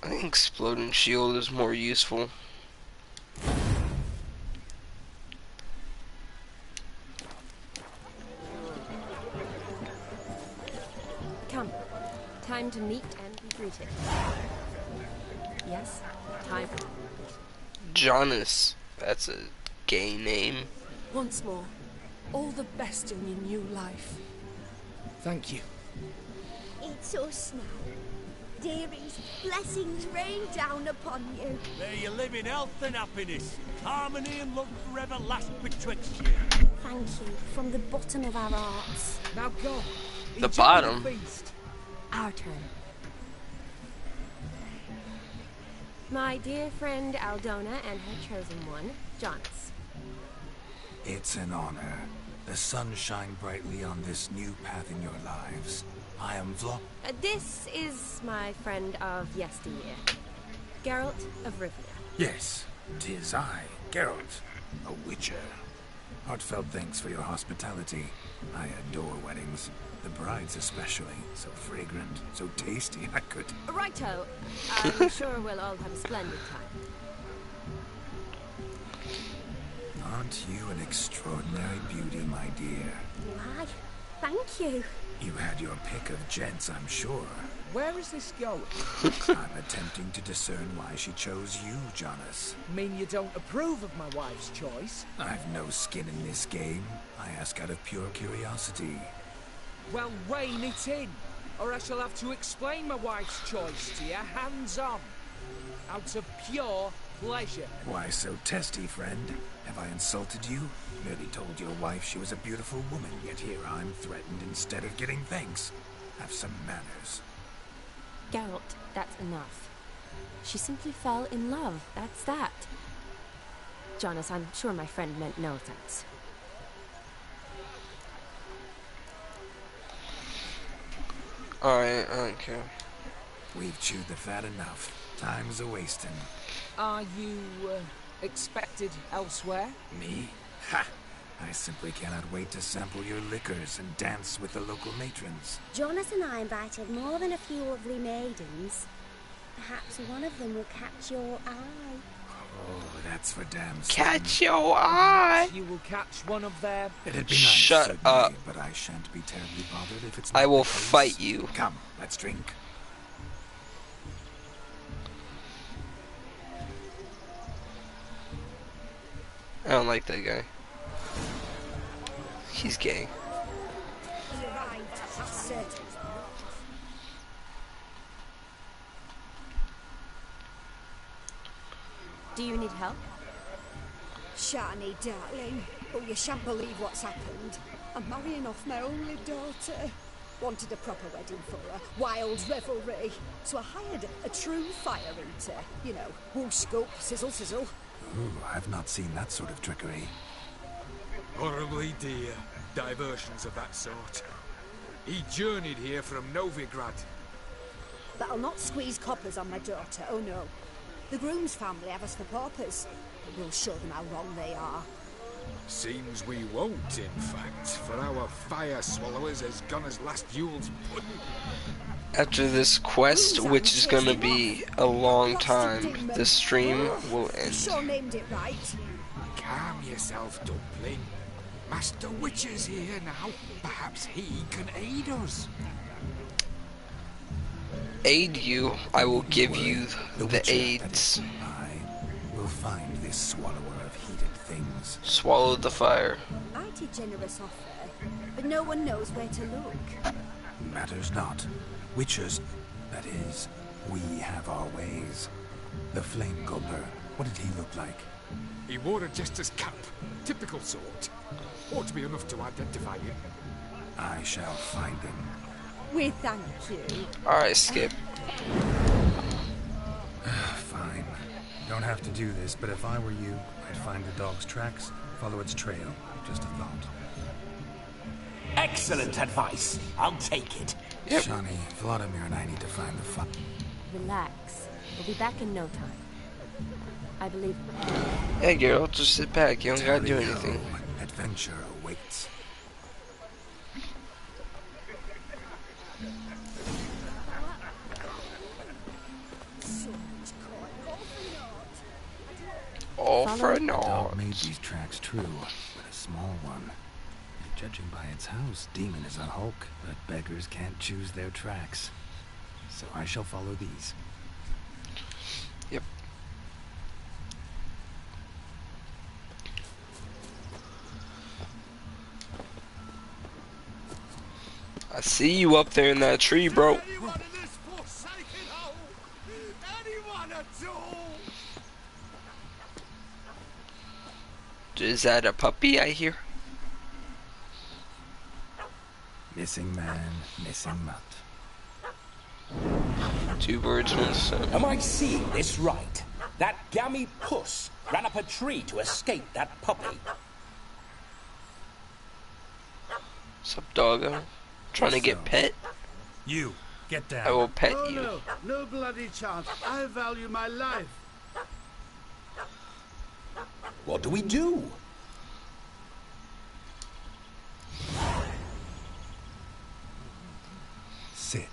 I think exploding shield is more useful. Come. Time to meet and be greeted. Yes, time. Jonas. That's a gay name. Once more, All the best in your new life. Thank you. It's us now. Dearies, blessings rain down upon you. May you live in health and happiness. Harmony and love forever last betwixt you. Thank you from the bottom of our hearts. Now go. The Enjoy bottom? the feast. Our turn. My dear friend Aldona and her chosen one, Jonas. It's an honor. The sun shine brightly on this new path in your lives. I am This is my friend of yesteryear, Geralt of Rivia. Yes, 'tis I, Geralt, a witcher. Heartfelt thanks for your hospitality. I adore weddings. The brides especially. So fragrant, so tasty, I could... Righto. I'm sure we'll all have a splendid time. Aren't you an extraordinary beauty, my dear? Why, thank you. You had your pick of gents, I'm sure. Where is this going? I'm attempting to discern why she chose you, Jonas. Mean you don't approve of my wife's choice? I've no skin in this game. I ask out of pure curiosity. Well, rein it in, or I shall have to explain my wife's choice to you hands-on. Out of pure pleasure. Why so testy, friend? Have I insulted you? Merely told your wife she was a beautiful woman, yet here I'm threatened instead of getting thanks. Have some manners. Geralt, that's enough. She simply fell in love, that's that. Jonas, I'm sure my friend meant no offense. Alright, I don't care. We've chewed the fat enough. Time's a-wasting. Are you, expected elsewhere? Me? Ha! I simply cannot wait to sample your liquors and dance with the local matrons. Jonas and I invited more than a few lovely maidens. Perhaps one of them will catch your eye. Oh, that's for damn certain. Catch your eye! You will catch one of their... It'd be nice, Shut certainly, up. but I shan't be terribly bothered if it's not I will the case. fight you. Come, let's drink. I don't like that guy. He's gay. Do you need help? Shani, darling. Oh, you shan't believe what's happened. I'm marrying off my only daughter. Wanted a proper wedding for her. Wild revelry. So I hired a true fire eater. You know, whoosh, scoop, sizzle, sizzle. Ooh, I've not seen that sort of trickery. Horribly dear diversions of that sort. He journeyed here from Novigrad. But I'll not squeeze coppers on my daughter, oh no. The groom's family have us for paupers. But we'll show them how wrong they are. Seems we won't, in fact, for our fire swallowers has gone as last Yule's pudding. After this quest, which is gonna be a long time, the stream will end. Sure named it right. Calm yourself, Dumpling. Master Witcher's here now. Perhaps he can aid us. Aid you, I will give you the aids. I will find this swallower of heated things. Swallow the fire. Mighty generous offer, but no one knows where to look. Matters not. Witchers, that is, we have our ways. The Flame Gulper, what did he look like? He wore a jester's cap. Typical sort. Ought to be enough to identify him. I shall find him. We thank you. Alright, Skip. Fine. Don't have to do this, but if I were you, I'd find the dog's tracks, follow its trail. Just a thought. Excellent advice. I'll take it. Yep. Shani, Vladimir and I need to find the Relax. We'll be back in no time. I believe. Hey, girl, just sit back. You don't gotta do anything. Adventure awaits. All for The dog naught. made these tracks true, but a small one. And judging by its house, Demon is a hulk, but beggars can't choose their tracks. So I shall follow these. Yep. I see you up there in that tree, bro. Anyone in this forsaken hole? Anyone at all? Is that a puppy I hear? Missing man, missing mutt. Two birds, one stone. Am I seeing this right? That gammy puss ran up a tree to escape that puppy. Sup, doggo? Trying to get pet? You, get down. I will pet you. No, no bloody chance. I value my life. What do we do? Sit.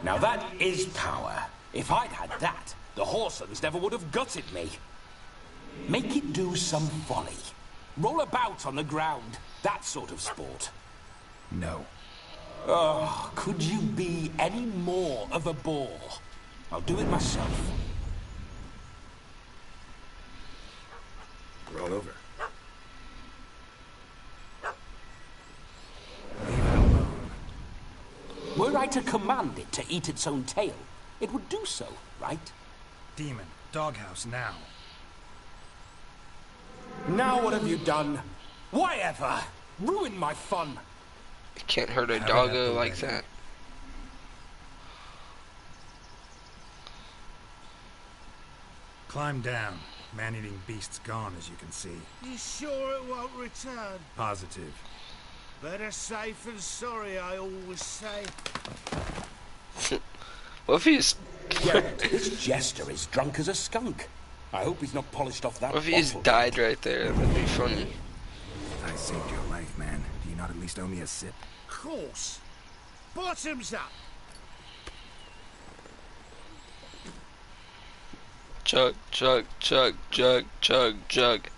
Now that is power. If I'd had that, the Horsons never would have gutted me. Make it do some folly. Roll about on the ground. That sort of sport. No. Oh, could you be any more of a bore? I'll do it myself. Roll over. Were I to command it to eat its own tail, it would do so, right? Demon, doghouse now. Now what have you done? Why ever? Ruin my fun. You can't hurt a doggo like that. Climb down. Man-eating beast's gone, as you can see. You sure it won't return? Positive. Better safe than sorry, I always say. What if he's... This jester is drunk as a skunk. I hope he's not polished off that What if he just died right there? That'd be funny. I saved your life, man. Do you not at least owe me a sip? Of course. Bottoms up. Chug, chug, chug, chug, chug, chug.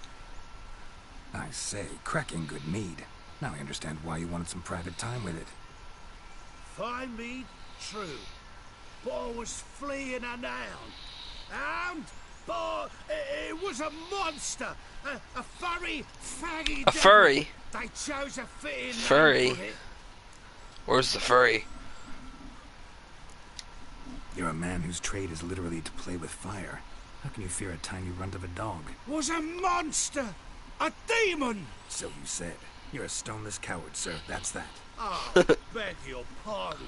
I say, cracking good mead. Now I understand why you wanted some private time with it. Fine mead, true. But I was fleeing an hound. But it was a monster. A furry, faggy A furry? They chose a fitting Furry? name for it. Where's the furry? You're a man whose trade is literally to play with fire. How can you fear a tiny runt of a dog? Was a monster. A demon. So you said. You're a stoneless coward, sir. That's that. Ah, beg your pardon.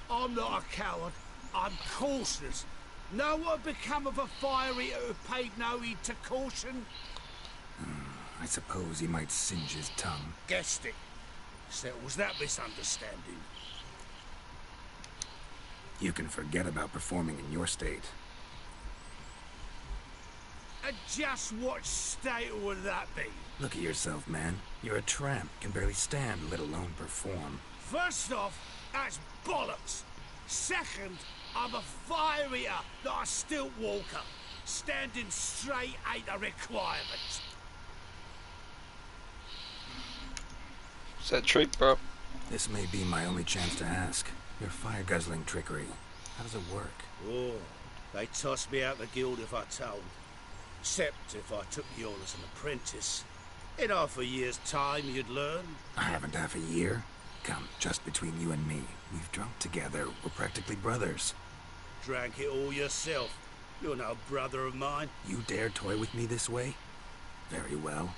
I'm not a coward. I'm cautious. Know what become of a fire eater who paid no heed to caution? I suppose he might singe his tongue. Guessed it. Settles that misunderstanding. You can forget about performing in your state. And just what state would that be? Look at yourself, man. You're a tramp. Can barely stand, let alone perform. First off, that's bollocks. Second, I'm a fire eater, not a stilt walker. Standing straight ain't a requirement. Is that trick, bro? This may be my only chance to ask. Your fire-guzzling trickery. How does it work? Oh, they tossed me out the guild if I told. Except if I took you on as an apprentice. In half a year's time, you'd learn. I haven't half a year. Come, just between you and me. We've drunk together. We're practically brothers. Drank it all yourself. You're no brother of mine. You dare toy with me this way? Very well.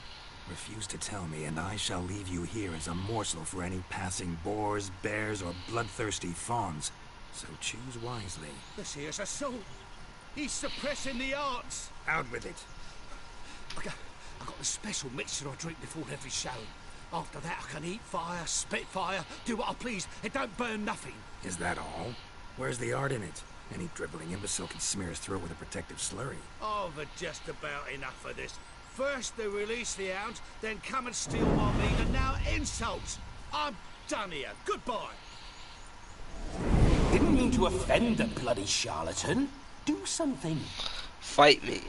Refuse to tell me, and I shall leave you here as a morsel for any passing boars, bears, or bloodthirsty fawns. So choose wisely. This here's assault. He's suppressing the arts. Out with it. I got a special mixture I drink before every show. After that, I can eat fire, spit fire, do what I please. It don't burn nothing. Is that all? Where's the art in it? Any dribbling imbecile can smear his throat with a protective slurry. I've had just about enough of this. First they release the hounds, then come and steal my meat, and now insults. I'm done here. Goodbye. Didn't mean to offend the bloody charlatan. Do something. Fight me.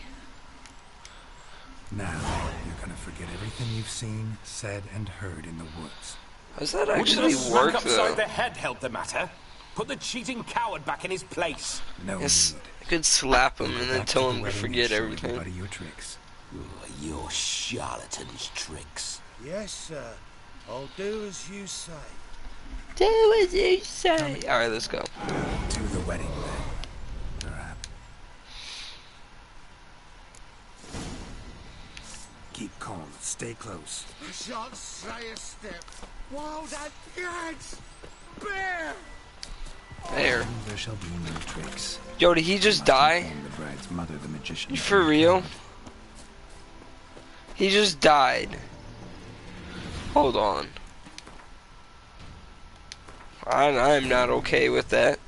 Now, you're gonna forget everything you've seen, said, and heard in the woods. Does that actually Wouldn't a work, smack though? upside the head help the matter? Put the cheating coward back in his place. No Yes, need. I could slap him and then Back tell the him to wedding forget and show everything. everybody your tricks. Your charlatan's tricks. Yes, sir. I'll do as you say. Do as you say. Alright, let's go. To the wedding then. Perhaps. Keep calm. Stay close. I shan't say a step. Wild and yet! Bear! There. There shall be no tricks. Yo, did he just die? The bride's mother, the magician. You for real? He just died. Hold on. I'm not okay with that.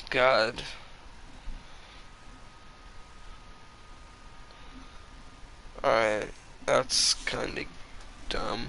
God. Alright. That's kinda dumb.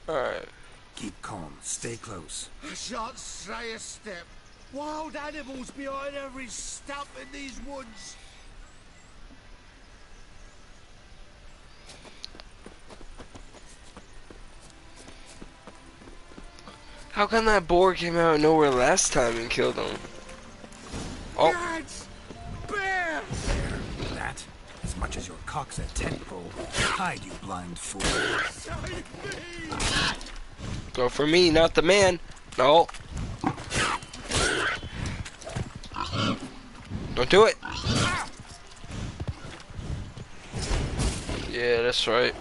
Alright. Keep calm. Stay close. I shan't say a step. Wild animals behind every stump in these woods. How come that boar came out of nowhere last time and killed him? Oh. Yet! Bear! That, as much as your cock's a tentpole. Hide, you blind fool. Save me! Go for me, not the man. No. Don't do it. Yeah, that's right.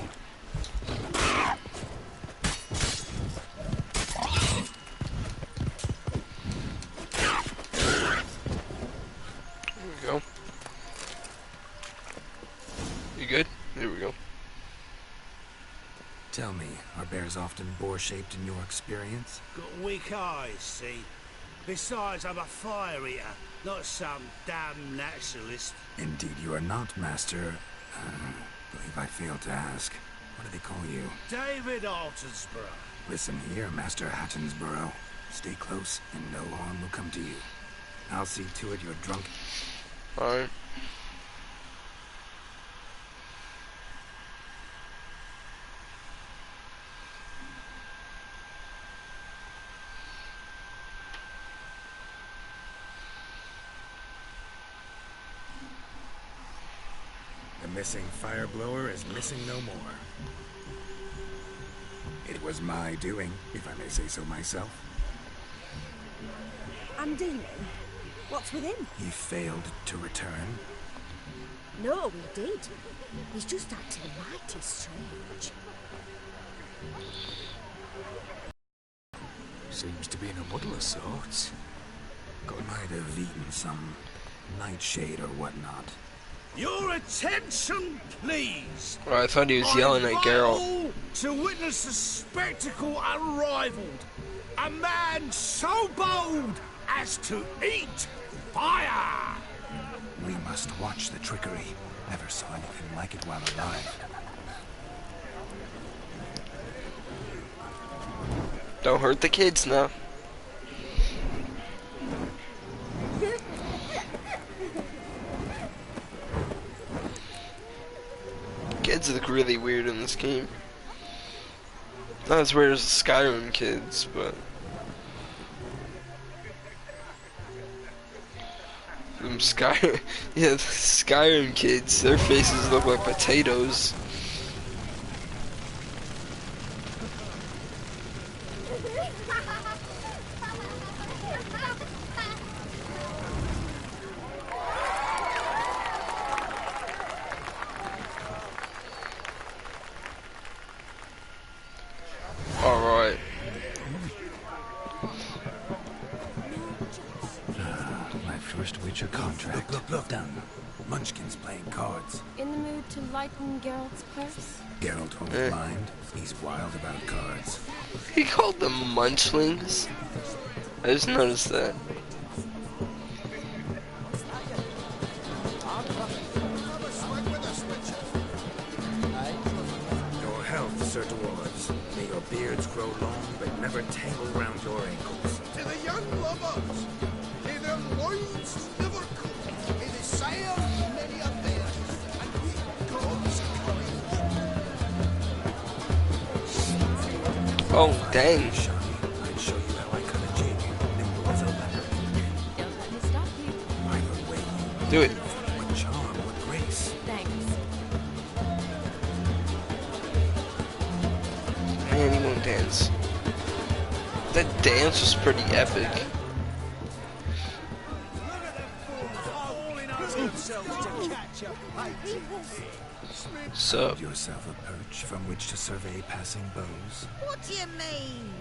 There we go. You good? There we go. Tell me, are bears often boar-shaped in your experience? Got weak eyes, see? Besides, I'm a fire eater, not some damn naturalist. Indeed you are not, Master. Believe I failed to ask. What do they call you? David Altonsborough. Listen here, Master Hattonsborough. Stay close, and no harm will come to you. I'll see to it you're drunk. Alright. The missing fire blower is missing no more. It was my doing, if I may say so myself. And Demon? What's with him? He failed to return. No, he did. He's just acting mighty strange. Seems to be in a muddle of sorts. Might have eaten some nightshade or whatnot. Your attention, please. Oh, I thought he was yelling at Geralt. All to witness a spectacle unrivaled. A man so bold as to eat fire. We must watch the trickery. Never saw anything like it while alive. Don't hurt the kids now. Kids look really weird in this game. Not as weird as the Skyrim kids, but them yeah, the Skyrim kids, their faces look like potatoes. Alright. My first Witcher contract. Look, done. Munchkin's playing cards. In the mood to lighten Geralt's purse? Geralt won't mind. He's wild about cards. He called them munchlings. I just noticed that. Your health, Sir Dwarves. May your beards grow long, but never tangle round your ankles. To the young lovers, may their loins never cool. May they sire many a bear, and we God's courage. Oh, dang. I'd show you how I cut a jig, nimble as a leopard. Don't let me stop you. Either way you Do it. what charm, what grace. Thanks. Man, he won't dance. That dance was pretty epic. So, Find yourself a perch from which to survey passing bows. What do you mean?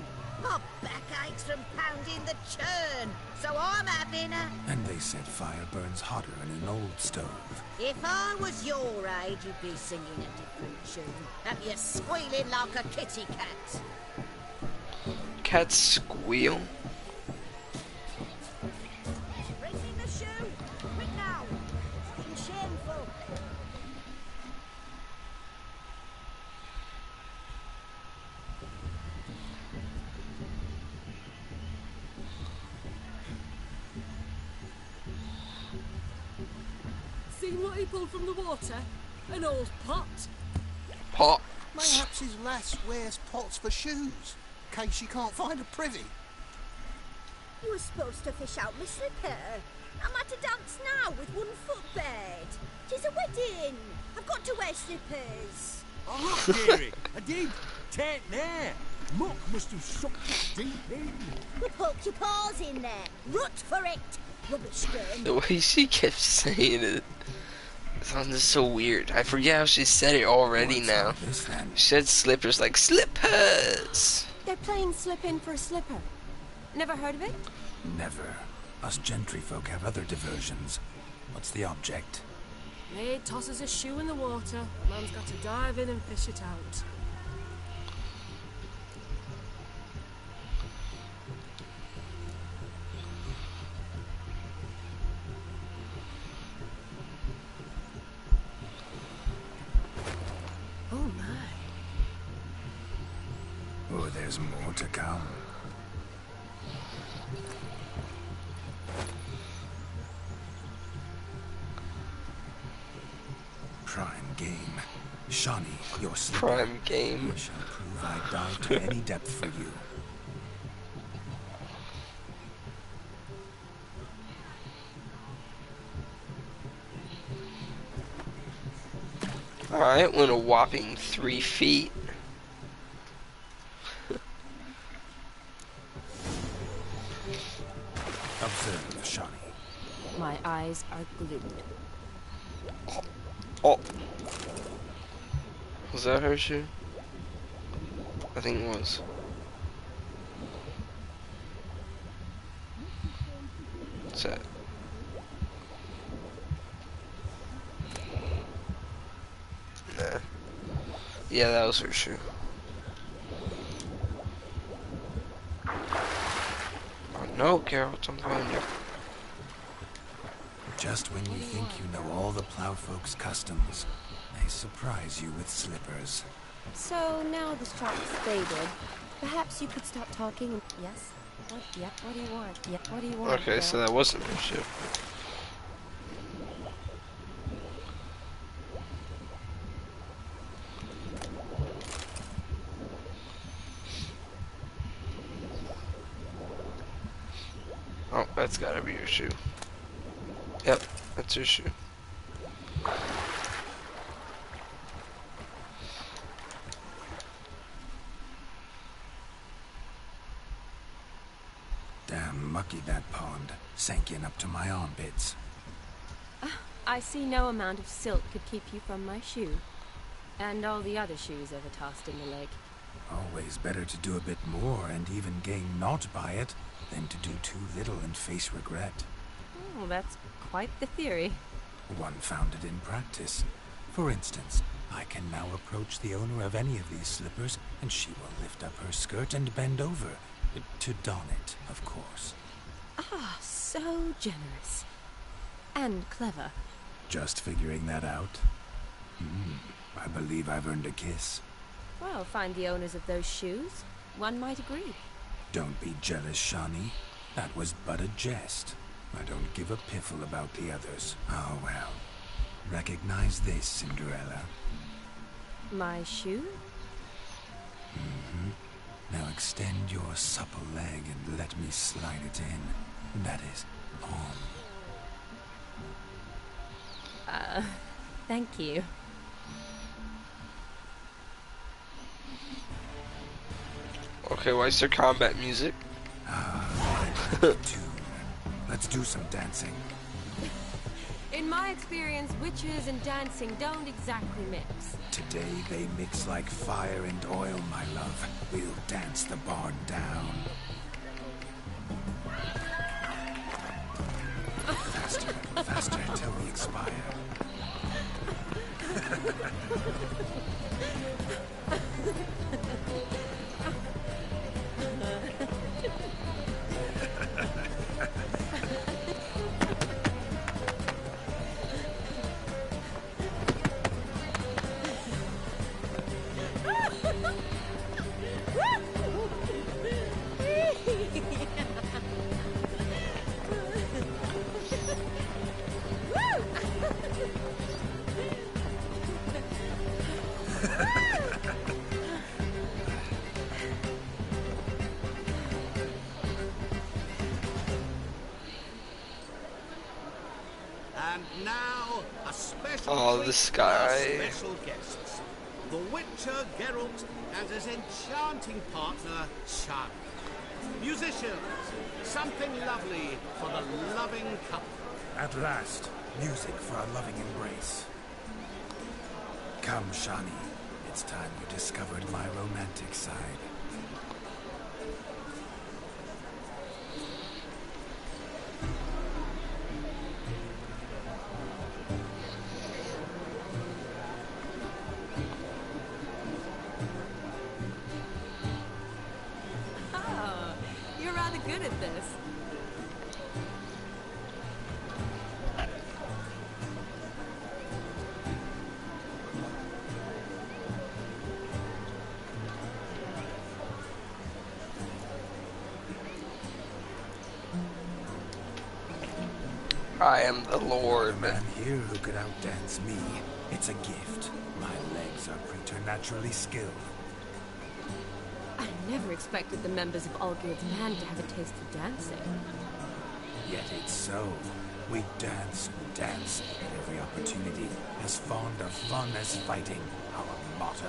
My back aches from pounding the churn, so I'm having a... And they said fire burns hotter in an old stove. If I was your age, you'd be singing a different tune. Have you squealing like a kitty cat? cats squeal. Bring me the shoe! Quick now! It's shameful! Seen what he pulled from the water? An old pot. Pot. Mayhaps his lass wears pots for shoes, in case she can't find a privy. You were supposed to fish out my slipper. I'm at a dance now with one footbed. 'Tis a wedding. I've got to wear slippers. Oh, look, dearie, I did. Take there. Muck must have sucked it deep in. You poked your paws in there. Rut for it. Rubbish bin. The way she kept saying it sounded so weird. I forget how she said it already now. She said slippers like slippers. They're playing slip in for a slipper. Never heard of it? Never. Us gentry folk have other diversions. What's the object? Maid tosses a shoe in the water. Man's got to dive in and fish it out. Oh my. Oh, there's more to come. Prime game. Shawnee, your slipper. Prime game. I shall prove I dive to any depth for you. Alright, went a whopping 3 feet. Observe, Shawnee. My eyes are glued. Oh. Was that her shoe? I think it was. What's that? Nah. Yeah, that was her shoe. Oh no, Geralt, I'm behind you. Just when you think you know all the plowfolk's customs, they surprise you with slippers. So now the strike's faded. Perhaps you could stop talking and... Yes? What? Yep, what do you want? Yep, what do you want? Okay, so that wasn't her shoe. Oh, that's gotta be your shoe. Yep, that's your shoe. mucky, that pond. Sank in up to my armpits. I see no amount of silt could keep you from my shoe. And all the other shoes ever tossed in the lake. Always better to do a bit more and even gain naught by it than to do too little and face regret. Oh, that's quite the theory. One founded in practice. For instance, I can now approach the owner of any of these slippers, and she will lift up her skirt and bend over. To don it, of course. Ah, so generous. And clever. Just figuring that out? I believe I've earned a kiss. Well, find the owners of those shoes. One might agree. Don't be jealous, Shawnee. That was but a jest. I don't give a piffle about the others. Oh well. Recognize this, Cinderella. My shoe? Now extend your supple leg and let me slide it in. That is, on. Thank you. Okay, why is there combat music? Let's do some dancing. In my experience, witches and dancing don't exactly mix. Today they mix like fire and oil, my love. We'll dance the barn down. Faster, faster, till we expire. And now, a special Oh, treat this for our guy. special guests. The Witcher Geralt and his enchanting partner, Shani. Musicians, something lovely for the loving couple. At last, music for our loving embrace. Come, Shani. It's time you discovered my romantic side. Oh, you're rather good at this. I am the Lord. A man here who could outdance me. It's a gift. My legs are preternaturally skilled. I never expected the members of Allguild's Land to have a taste for dancing. Yet it's so. We dance and dance at every opportunity. As fond of fun as fighting. Our motto.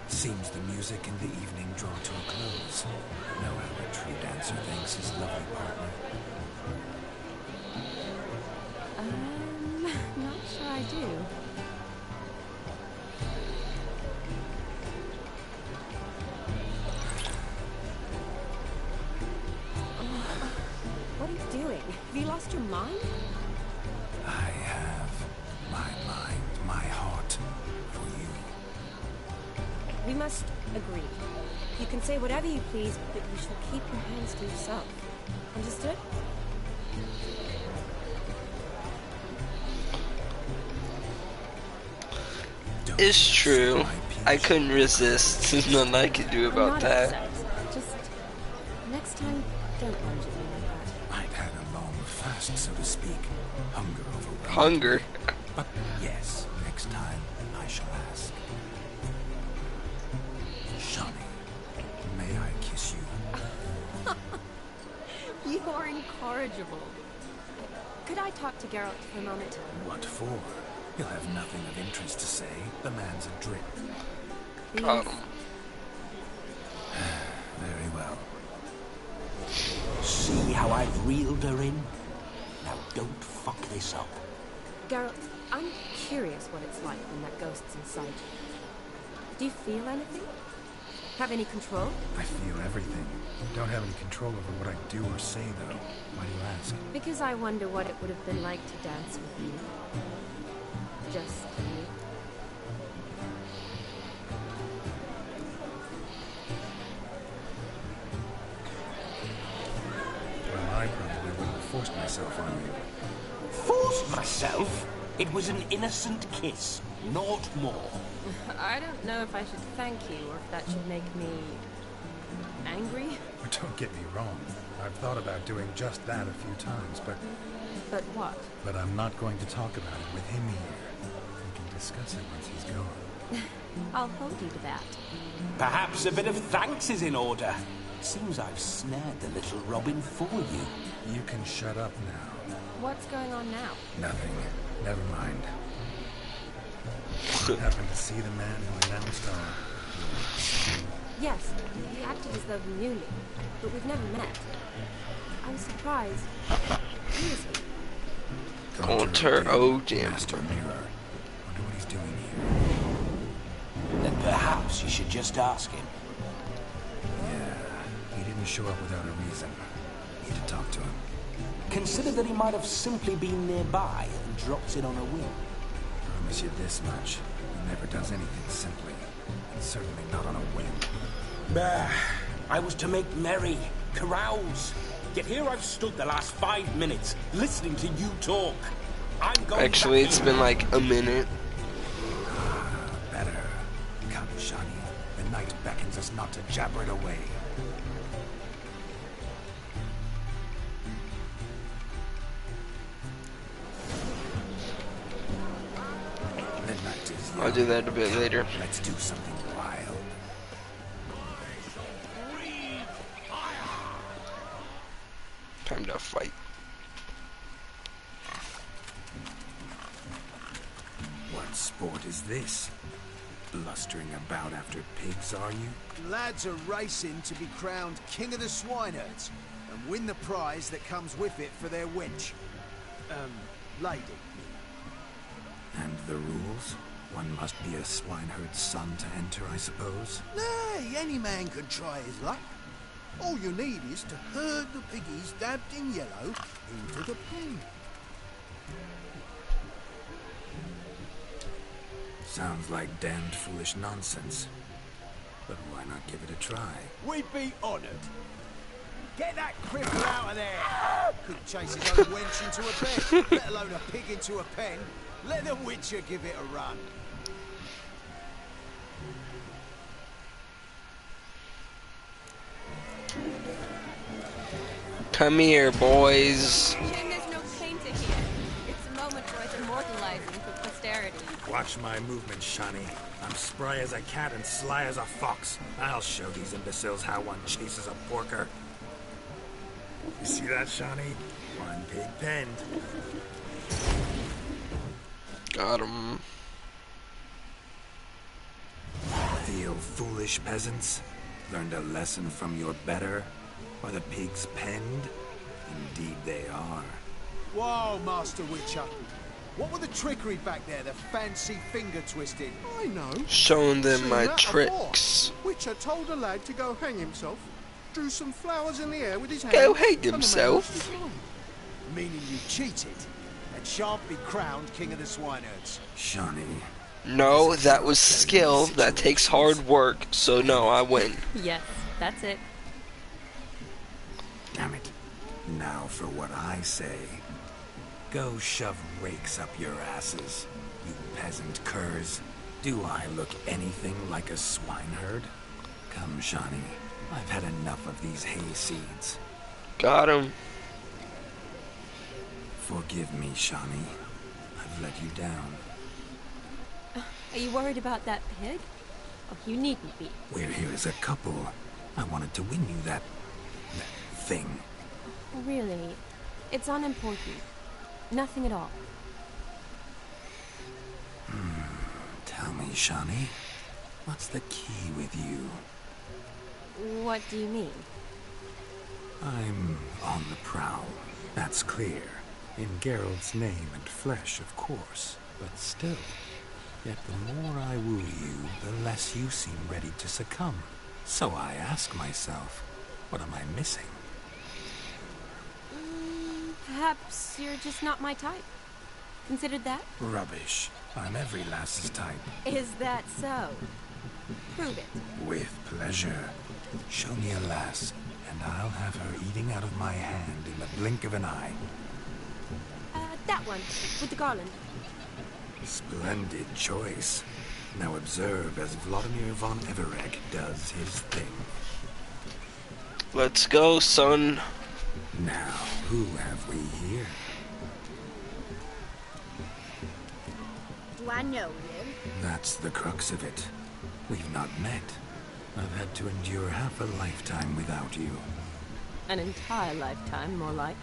Seems the music in the evening draw to a close. Know how a true dancer thanks his lovely partner. Not sure I do. What are you doing? Have you lost your mind? I have my mind, my heart for you. We must agree. You can say whatever you please, but you shall keep your hands to yourself. Understood? It's true. I couldn't resist. There's nothing I could do about that. Just next time, don't lunge at me like that. I'd had a long fast, so to speak. Hunger overwhelmed. Hunger? But yes, next time I shall ask. Shani, may I kiss you? You are incorrigible. Could I talk to Geralt for a moment? What for? He'll have nothing of interest to say. The man's adrift. Please? Very well. See how I've reeled her in? Now don't fuck this up. Geralt, I'm curious what it's like when that ghost's inside you. Do you feel anything? Have any control? I feel everything. Don't have any control over what I do or say, though. Why do you ask? Because I wonder what it would have been like to dance with you. Just you. Well, I probably wouldn't have forced myself on you. Forced myself? It was an innocent kiss, not more. I don't know if I should thank you or if that should make me angry. Don't get me wrong. I've thought about doing just that a few times, but... But what? But I'm not going to talk about it with him here. We can discuss it once he's gone. I'll hold you to that. Perhaps a bit of thanks is in order. Seems I've snared the little Robin for you. You can shut up now. What's going on now? Nothing. Never mind. You happen to see the man who announced our... Yes, he acted as though he knew me, but we've never met. I was surprised. Who is he? Alter Odin. Master Mirror. Wonder what he's doing here. Then perhaps you should just ask him. Yeah, he didn't show up without a reason. Need to talk to him. Consider that he might have simply been nearby and dropped in on a whim. Promise you this much. He never does anything simply. And certainly not on a whim. Bah, I was to make merry, carouse. Yet here I've stood the last 5 minutes, listening to you talk. I'm going Actually, it's been like a minute. Better. Come, Shani. The night beckons us not to jabber it away. The night is young. I'll do that a bit later. Let's do something wild. Time to fight. What sport is this? Blustering about after pigs, are you? Lads are racing to be crowned King of the Swineherds and win the prize that comes with it for their wench. Lady. And the rules? One must be a swineherd's son to enter, I suppose? Nay, any man can try his luck. All you need is to herd the piggies dabbed in yellow into the pen. Sounds like damned foolish nonsense. But why not give it a try? We'd be honoured. Get that cripple out of there! Couldn't chase his own wench into a pen, let alone a pig into a pen. Let the Witcher give it a run. Come here, boys. Shame there's no painter here. It's a moment worth immortalizing for posterity. Watch my movement, Shani. I'm spry as a cat and sly as a fox. I'll show these imbeciles how one chases a porker. You see that, Shani? One pig penned. Got him. Feel foolish, peasants? Learned a lesson from your better? Are the pigs penned? Indeed they are. Whoa, Master Witcher. What were the trickery back there, the fancy finger twisting? I know. Showing them Seen my that tricks. before. Witcher told a lad to go hang himself, drew some flowers in the air with his hand. Go hang and the man himself? lost his mind. Meaning you cheated and shan't be crowned King of the Swineherds. Shani. No, that was skill. That takes hard work. So no, I win. Yes, that's it. Damn it. Now for what I say. Go shove rakes up your asses, you peasant curs. Do I look anything like a swineherd? Come, Shani. I've had enough of these hayseeds. Got him. Forgive me, Shani. I've let you down. Are you worried about that pig? Oh, you needn't be. We're here as a couple. I wanted to win you that thing. Really, it's unimportant. Nothing at all. Tell me, Shani, what's the key with you? What do you mean? I'm on the prowl. That's clear. In Geralt's name and flesh, of course. But still. Yet the more I woo you, the less you seem ready to succumb. So I ask myself, what am I missing? Perhaps you're just not my type. Considered that? Rubbish. I'm every lass's type. Is that so? Prove it. With pleasure. Show me a lass, and I'll have her eating out of my hand in the blink of an eye. That one, with the garland. Splendid choice. Now observe as Vladimir von Everett does his thing. Let's go, son. Now, who have we here? Do I know you? That's the crux of it. We've not met. I've had to endure half a lifetime without you. An entire lifetime, more like.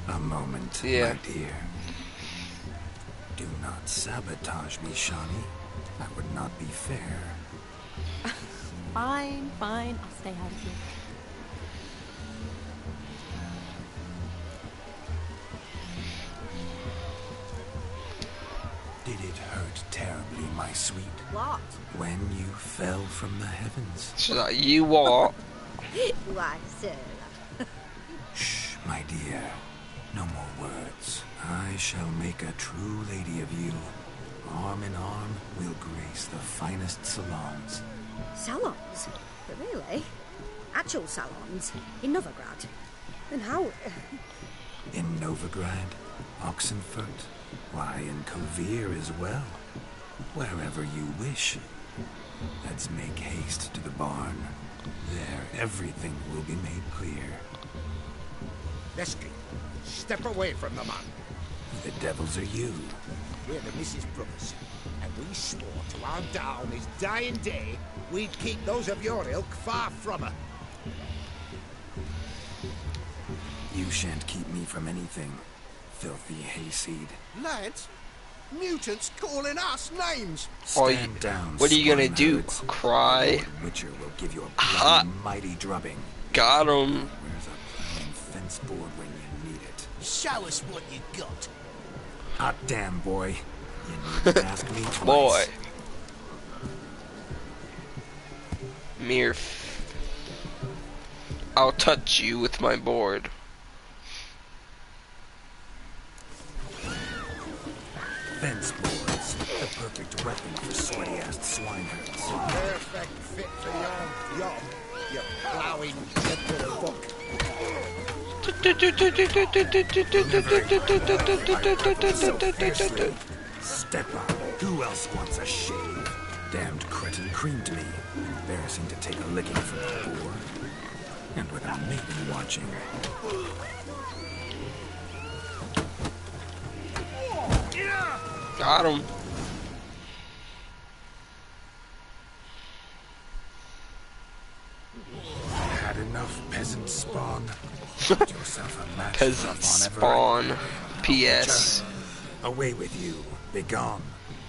A moment, my dear. Do not sabotage me, Shani. That would not be fair. Fine, fine. I'll stay out of here. Did it hurt terribly, my sweet? What? When you fell from the heavens. She's like, you what? Why, sir? Shh, my dear. No more words. I shall make a true lady of you. Arm in arm, we'll grace the finest salons. Salons? But really? Actual salons? In Novigrad? Then how... In Novigrad, Oxenfurt, why, in Kovir as well. Wherever you wish. Let's make haste to the barn. There, everything will be made clear. Lesky, step away from the man. The devils are you. We're the Mrs. Brothers, and we swore to our Down on his dying day we'd keep those of your ilk far from her. You shan't keep me from anything, filthy hayseed. Lads, mutants calling us names. Stand down. What are you gonna do? Cry? Witcher will give you a bloody, mighty drubbing. Got him. Where's a plying fence board when you need it? Show us what you got. Hot damn, boy. You need to ask me twice. Boy. Mere. I'll touch you with my board. Fence boards. The perfect weapon for sweaty-assed swineherds. Perfect fit for your job, you ploughing gentle buck. Step up. Who else wants a shave? Damned cretin creamed me. Embarrassing to take a licking from the board. And with a maiden watching. Got him. Had enough peasant spawn. Got yourself a match. Peasant spawn. P.S. Away with you. Begone.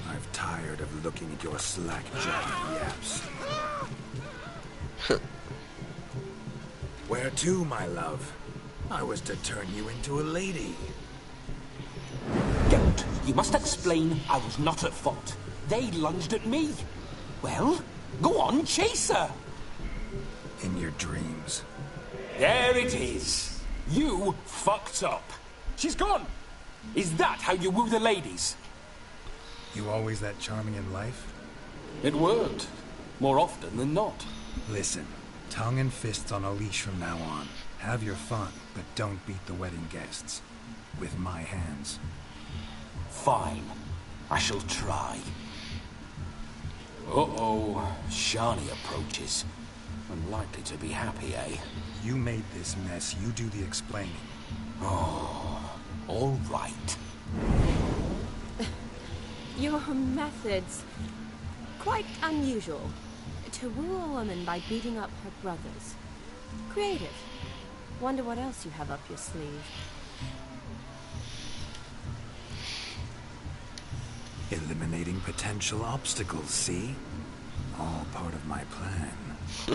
I've tired of looking at your slack-jawed yaps. Where to, my love? I was to turn you into a lady. Geralt, you must explain I was not at fault. They lunged at me. Well, go on, chase her. In your dreams. There it is. You fucked up. She's gone. Is that how you woo the ladies? You always that charming in life? It worked. More often than not. Listen, tongue and fists on a leash from now on. Have your fun, but don't beat the wedding guests. With my hands. Fine. I shall try. Uh-oh. Shani approaches. Unlikely to be happy, eh? You made this mess. You do the explaining. Oh, all right. Your methods... quite unusual. To woo a woman by beating up her brothers. Creative. Wonder what else you have up your sleeve. Eliminating potential obstacles, see? All part of my plan.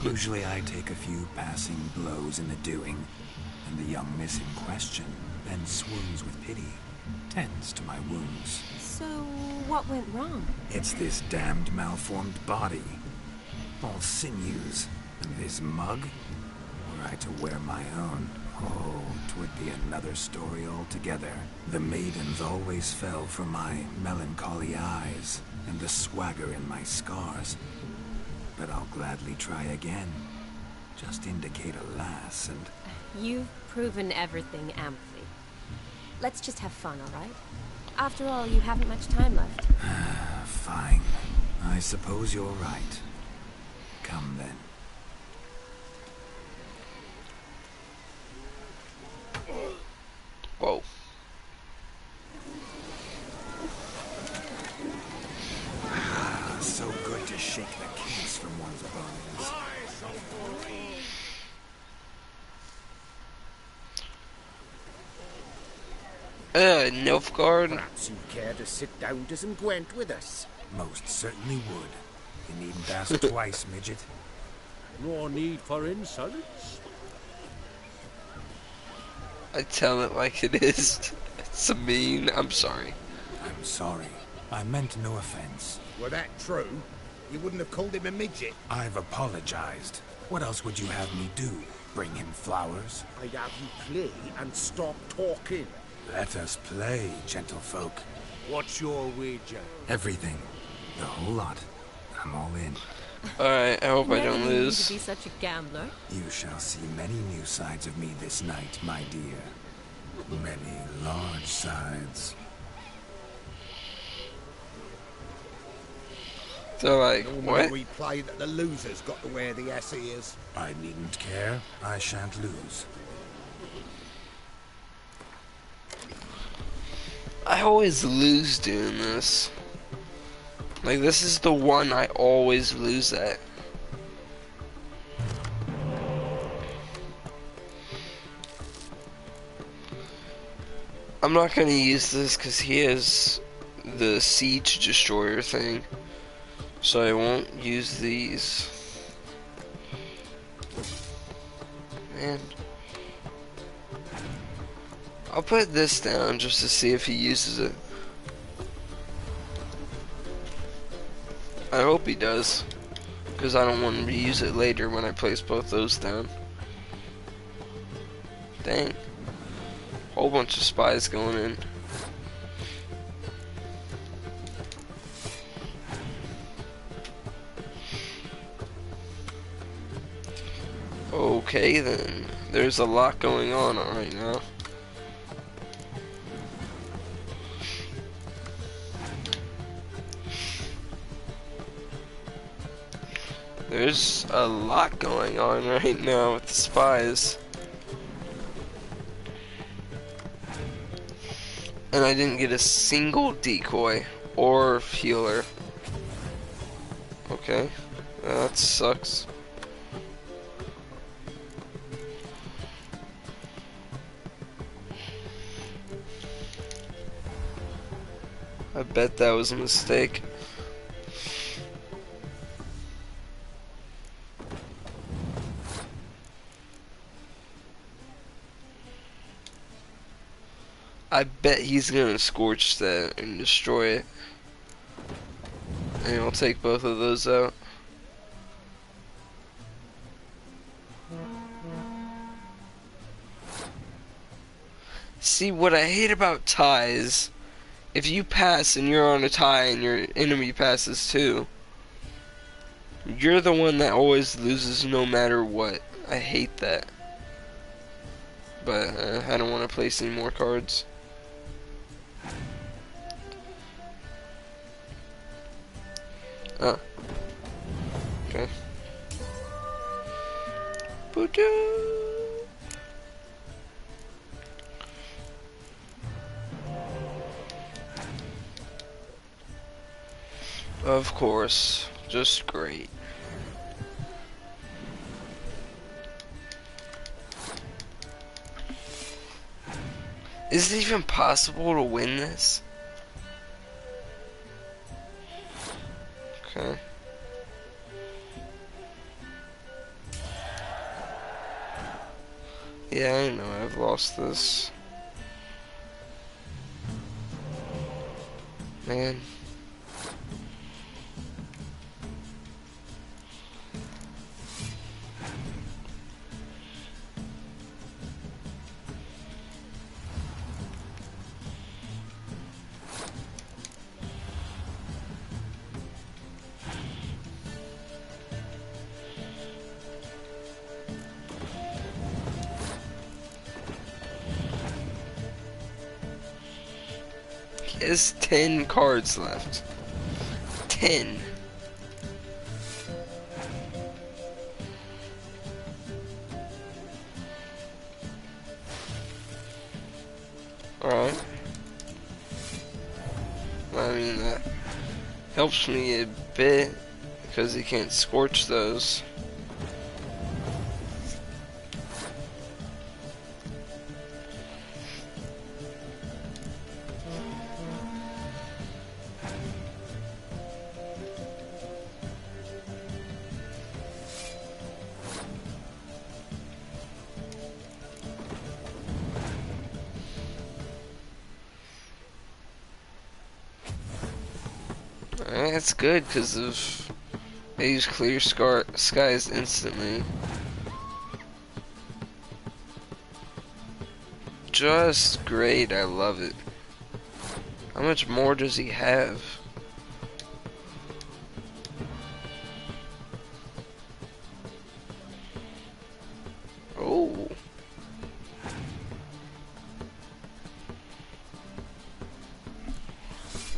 Usually I take a few passing blows in the doing, and the young miss in question then swoons with pity, tends to my wounds. So, what went wrong? It's this damned malformed body. All sinews, and this mug. Were I to wear my own, oh, 'twould be another story altogether. The maidens always fell for my melancholy eyes, and the swagger in my scars. But I'll gladly try again. Just indicate a lass, and... You've proven everything amply. Let's just have fun, alright? After all, you haven't much time left. Fine. I suppose you're right. Come then. Whoa. So good to shake the kinks from one's bones. Nilfgaard. Perhaps you'd care to sit down to some Gwent with us. Most certainly would. You needn't ask twice, midget. No need for insolence. I tell it like it is. It's mean. I'm sorry. I'm sorry. I meant no offense. Were that true, you wouldn't have called him a midget. I've apologized. What else would you have me do? Bring him flowers? I'd have you play and stop talking. Let us play, gentlefolk. What's your wager? Everything. The whole lot. I'm all in. Alright, I hope I don't Never knew you lose. to be such a gambler. You shall see many new sides of me this night, my dear. Many large sides. So like, Normally what? we play that the loser's got to wear the ass ears. I needn't care. I shan't lose. I always lose doing this. Like, this is the one I always lose at. I'm not gonna use this because he has the siege destroyer thing, so I won't use these. Man, I'll put this down just to see if he uses it. I hope he does, because I don't want him to use it later when I place both those down. Dang. Whole bunch of spies going in. Okay then. There's a lot going on right now. There's a lot going on right now with the spies. And I didn't get a single decoy or healer. Okay, that sucks. I bet that was a mistake. I bet he's gonna scorch that and destroy it. And I'll take both of those out. See, what I hate about ties, if you pass and you're on a tie and your enemy passes too, you're the one that always loses no matter what. I hate that. But I don't want to place any more cards. Oh. Okay. Of course. Just great. Is it even possible to win this? Okay. Yeah, I know I've lost this. Man. He has 10 cards left. 10. Alright. I mean, that helps me a bit because he can't scorch those. That's good because of they use clear skies instantly. Just great, I love it. How much more does he have? Oh.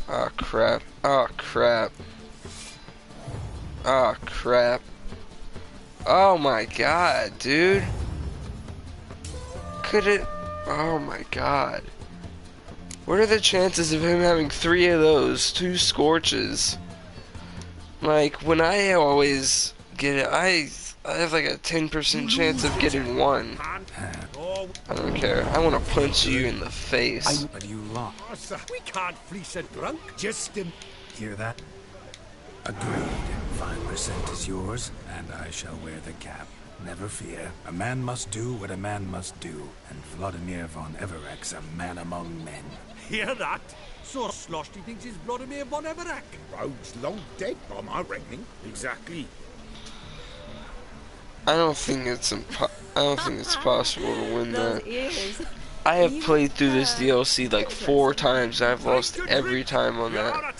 Oh crap. Oh crap. Oh crap. Oh my god, dude. Could it? Oh my god. What are the chances of him having 3 of those? 2 scorches. Like, when I always get it, I have like a 10% chance of getting 1. I don't care. I want to punch you in the face. But you lost. We can't fleece a drunk. Just Hear that? Agreed. 5% is yours, and I shall wear the cap. Never fear. A man must do what a man must do, and Vladimir von Everek's a man among men. hear that. So Sloshy thinks he's Vladimir von Everek. Rogue's long dead by my reckoning. Exactly. I don't think it's possible to win that. I have played through this DLC like 4 times. And I've lost every time on that.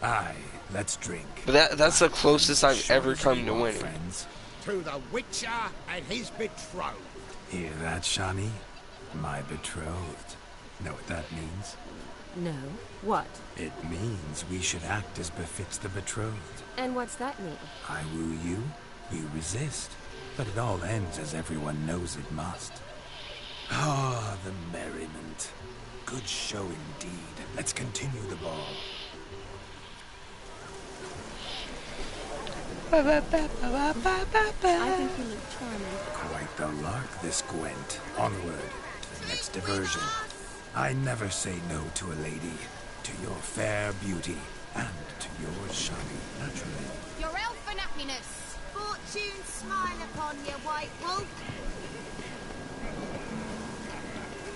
Aye, let's drink. But that's the closest I've ever come to winning. To the Witcher and his betrothed. Hear that, Shani? My betrothed. Know what that means? No. What? It means we should act as befits the betrothed. And what's that mean? I woo you, you resist. But it all ends as everyone knows it must. Ah, the merriment. Good show indeed. Let's continue the ball. I think you look charming. Quite the lark, this Gwent. Onward to the next diversion. I never say no to a lady. To your fair beauty. And to yours, Shani, naturally. Your elfin happiness. Fortune smile upon you, White Wolf.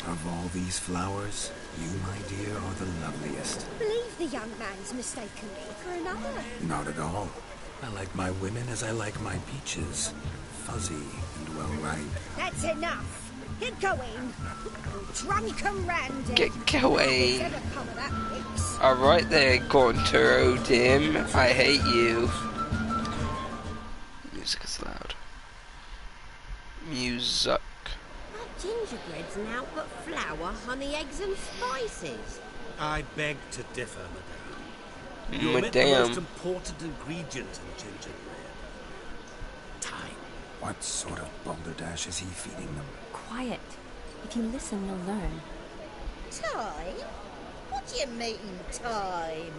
Of all these flowers, you, my dear, are the loveliest. I believe the young man's mistaken me for another. Not at all. I like my women as I like my peaches. Fuzzy and well ripe. That's enough. Get going. Drunken Randy. Get going. Never come of that mix. Alright there, Gonturo Dim. I hate you. Music is loud. Music. That gingerbread's now but flour, honey, eggs and spices. I beg to differ, madame. You omit the most important ingredient in gingerbread. Time. What sort of balderdash is he feeding them? Quiet. If you listen, you'll learn. Time? What do you mean, time?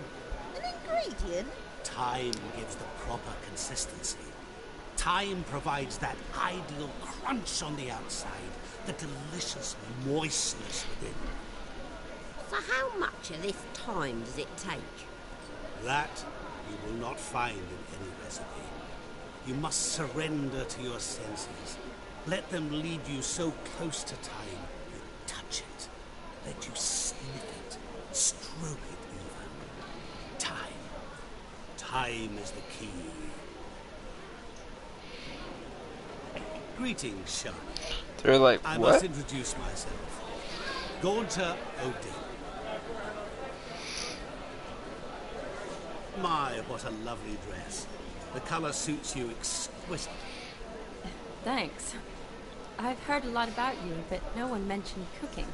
An ingredient? Time gives the proper consistency. Time provides that ideal crunch on the outside, the delicious moistness within. So how much of this time does it take? That you will not find in any recipe. You must surrender to your senses. Let them lead you so close to time, you touch it. Let you sniff it, stroke it even. Time. Time is the key. Greetings, Sean. They're like, I what? must introduce myself. Gaunter Odin. My, what a lovely dress. The color suits you exquisitely. Thanks. I've heard a lot about you, but no one mentioned cooking.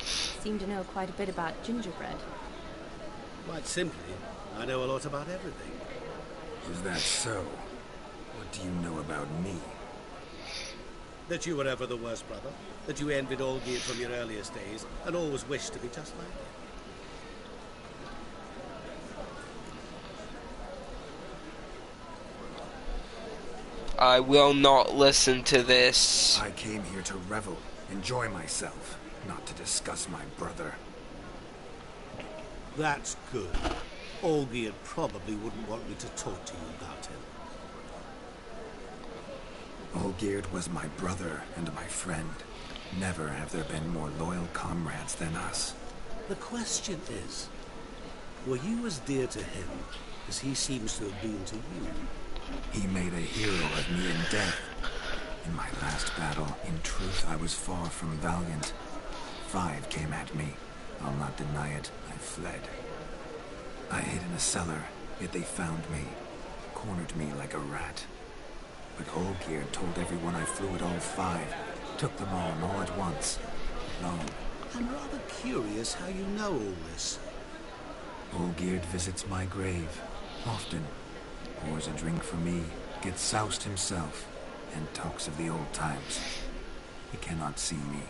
Seem to know quite a bit about gingerbread. Quite simply, I know a lot about everything. Is that so? What do you know about me? That you were ever the worst brother. That you envied Olgierd from your earliest days, and always wished to be just like him. I will not listen to this. I came here to revel, enjoy myself, not to discuss my brother. That's good. Olgierd probably wouldn't want me to talk to you about him. Olgierd was my brother and my friend. Never have there been more loyal comrades than us. The question is, were you as dear to him as he seems to have been to you? He made a hero of me in death. In my last battle, in truth, I was far from valiant. 5 came at me. I'll not deny it, I fled. I hid in a cellar, yet they found me. Cornered me like a rat. But Olgierd told everyone I flew at all 5. Took them all at once. Alone. I'm rather curious how you know all this. Olgierd visits my grave. Often. Pours a drink for me. Gets soused himself. And talks of the old times. He cannot see me.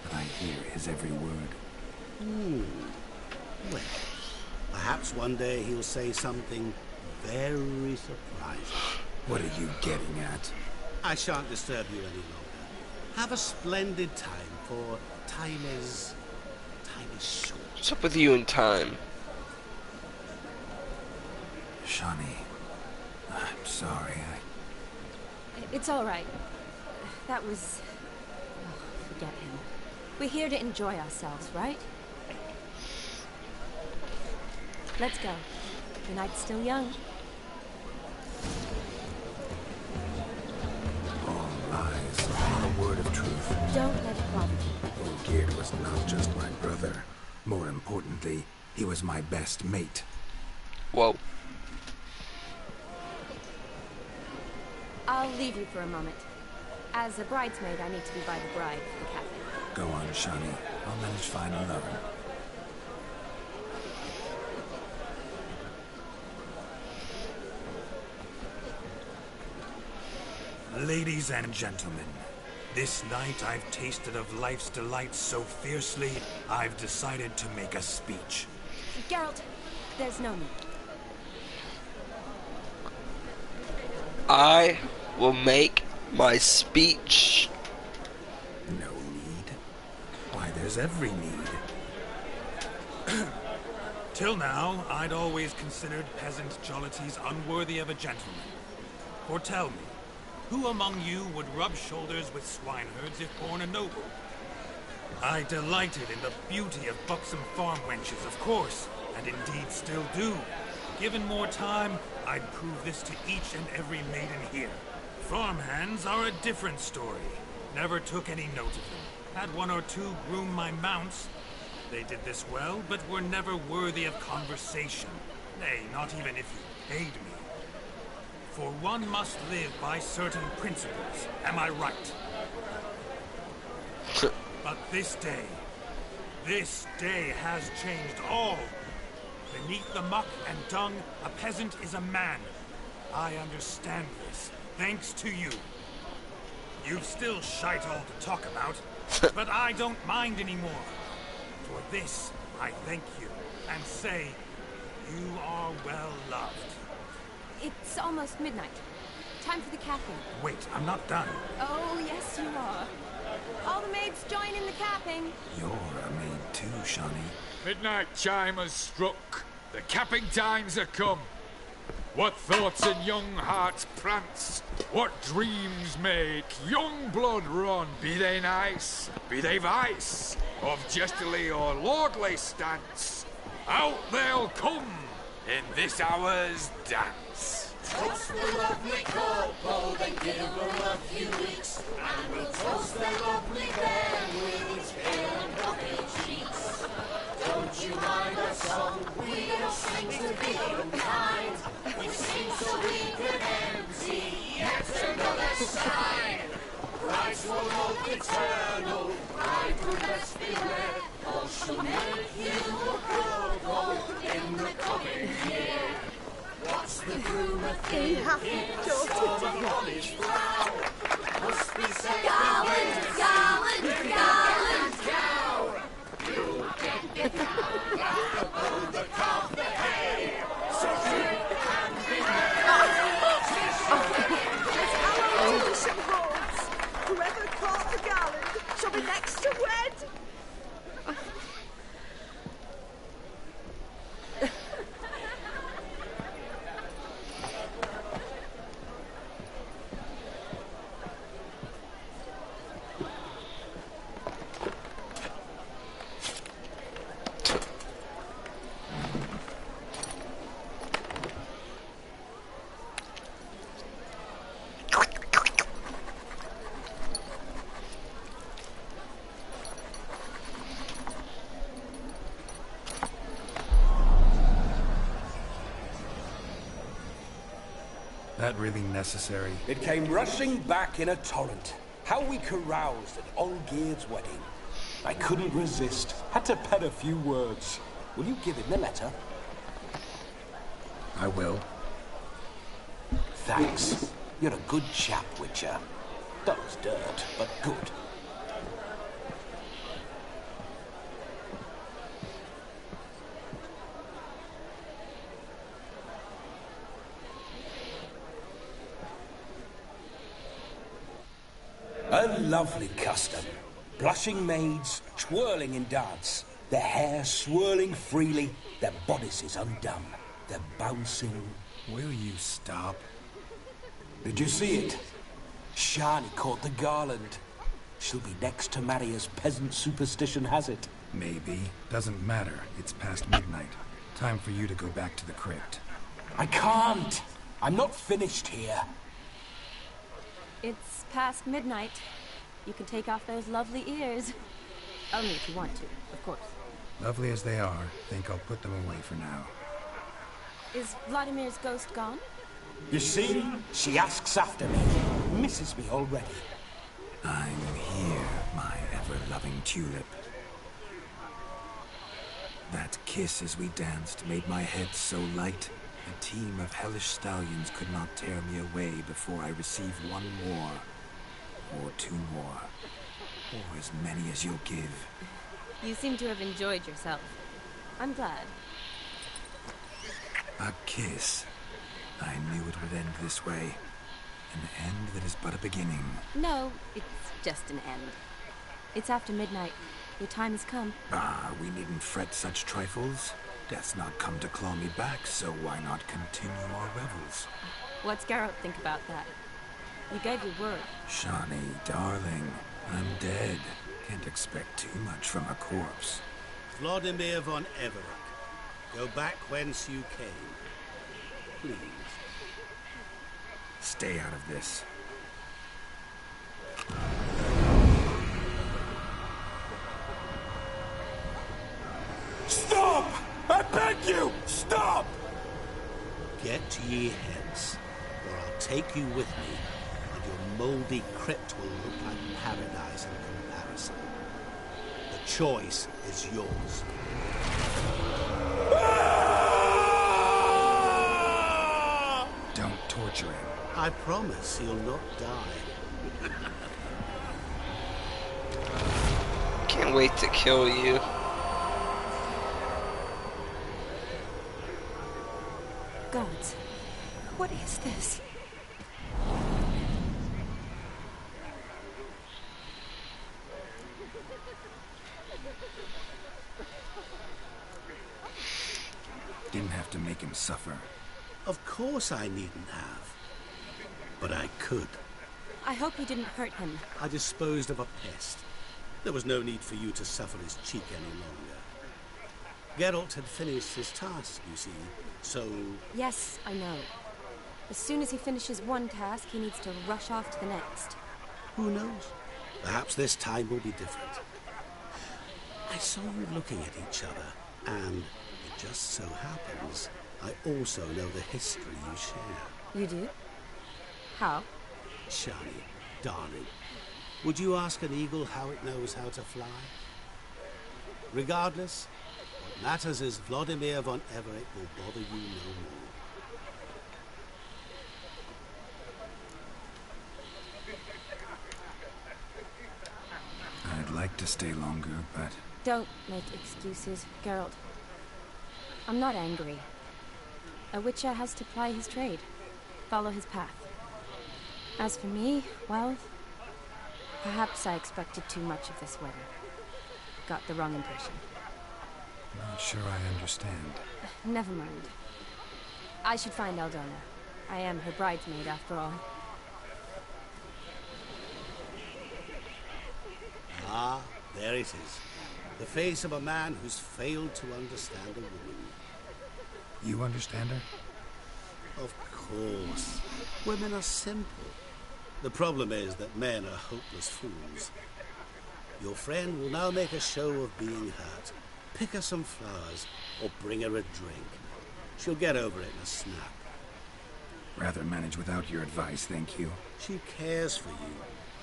But I hear his every word. Well, perhaps one day he'll say something very surprising. What are you getting at? I shan't disturb you any longer. Have a splendid time, for time is short. What's up with you and time? Shani, I'm sorry. It's all right. That was... Oh, forget him. We're here to enjoy ourselves, right? Let's go. The night's still young. All lies, not a word of truth. Don't let it bother you. Olgierd was not just my brother. More importantly, he was my best mate. Whoa. I'll leave you for a moment. As a bridesmaid, I need to be by the bride for the cafe. Go on, Shani. I'll manage fine alone. Ladies and gentlemen, this night I've tasted of life's delights so fiercely, I've decided to make a speech. Geralt, there's no need. I will make my speech. No need? Why, there's every need. Till now, I'd always considered peasant jollities unworthy of a gentleman. For tell me, who among you would rub shoulders with swineherds if born a noble? I delighted in the beauty of buxom farm wenches, of course, and indeed still do. Given more time, I'd prove this to each and every maiden here. Farmhands are a different story. Never took any note of them. Had 1 or 2 groom my mounts. They did this well, but were never worthy of conversation. Nay, not even if you paid me. For one must live by certain principles, am I right? But this day has changed all. Beneath the muck and dung, a peasant is a man. I understand this, thanks to you. You've still shite all to talk about, but I don't mind anymore. For this, I thank you, and say, you are well loved. It's almost midnight. Time for the capping. Wait, I'm not done. Oh, yes, you are. All the maids join in the capping. You're a maid too, Shani. Midnight chime has struck. The capping times are come. What thoughts in young hearts prance? What dreams make young blood run? Be they nice, be they vice, of jestly or lordly stance, out they'll come in this hour's dance. Toast the lovely couple, then give them a few weeks, and we'll toast their lovely bear with its pale and puffy cheeks. Don't you mind our song? We don't sing to be unkind. We sing so we can empty yet another side. Christ will hope eternal, pride will best beware, or she'll make you a couple in the coming year. What's the rumour thing? It's a Polish flower. Must be said Garland, Garland, Garland, cow. You get the cow out the calf the hay. So drink and be As our tradition holds, whoever caught the Garland shall be next to wed. That really necessary? It came rushing back in a torrent. How we caroused at Olgierd's wedding. I couldn't resist. Had to pen a few words. Will you give him the letter? I will. Thanks. You're a good chap, Witcher. Dull as dirt, but good. A lovely custom. Blushing maids, twirling in dance. Their hair swirling freely, their bodices undone. They're bouncing. Will you stop? Did you see it? Shani caught the garland. She'll be next to marry as peasant superstition has it. Maybe. Doesn't matter. It's past midnight. Time for you to go back to the crypt. I can't. I'm not finished here. It's past midnight. You can take off those lovely ears. Only if you want to, of course. Lovely as they are, think I'll put them away for now. Is Vladimir's ghost gone? You see? She asks after me. Misses me already. I'm here, my ever-loving tulip. That kiss as we danced made my head so light. A team of hellish stallions could not tear me away before I receive one more. Or two more. Or as many as you'll give. You seem to have enjoyed yourself. I'm glad. A kiss. I knew it would end this way. An end that is but a beginning. No, it's just an end. It's after midnight. Your time has come. Ah, we needn't fret such trifles. Death's not come to claw me back, so why not continue our revels? What's Geralt think about that? You gave your word. Shani, darling, I'm dead. Can't expect too much from a corpse. Vladimir von Everett, go back whence you came. Please. Stay out of this. Stop! I beg you! Stop! Get ye hence, or I'll take you with me, and your mouldy crypt will look like paradise in comparison. The choice is yours. Don't torture him. I promise he'll not die. Can't wait to kill you. Gods, what is this? Didn't have to make him suffer. Of course I needn't have. But I could. I hope you didn't hurt him. I disposed of a pest. There was no need for you to suffer his cheek any longer. Geralt had finished his task, you see, so... Yes, I know. As soon as he finishes one task, he needs to rush off to the next. Who knows? Perhaps this time will be different. I saw you looking at each other, and it just so happens I also know the history you share. You do? How? Shani, darling, would you ask an eagle how it knows how to fly? Regardless, what matters is Vladimir von Everett will bother you no more. I'd like to stay longer, but... Don't make excuses, Geralt. I'm not angry. A witcher has to ply his trade, follow his path. As for me, well, perhaps I expected too much of this wedding. Got the wrong impression. Not sure I understand. Never mind. I should find Aldona. I am her bridesmaid, after all. Ah, there it is. The face of a man who's failed to understand a woman. You understand her? Of course. Women are simple. The problem is that men are hopeless fools. Your friend will now make a show of being hurt. Pick her some flowers, or bring her a drink. She'll get over it in a snap. Rather manage without your advice, thank you. She cares for you.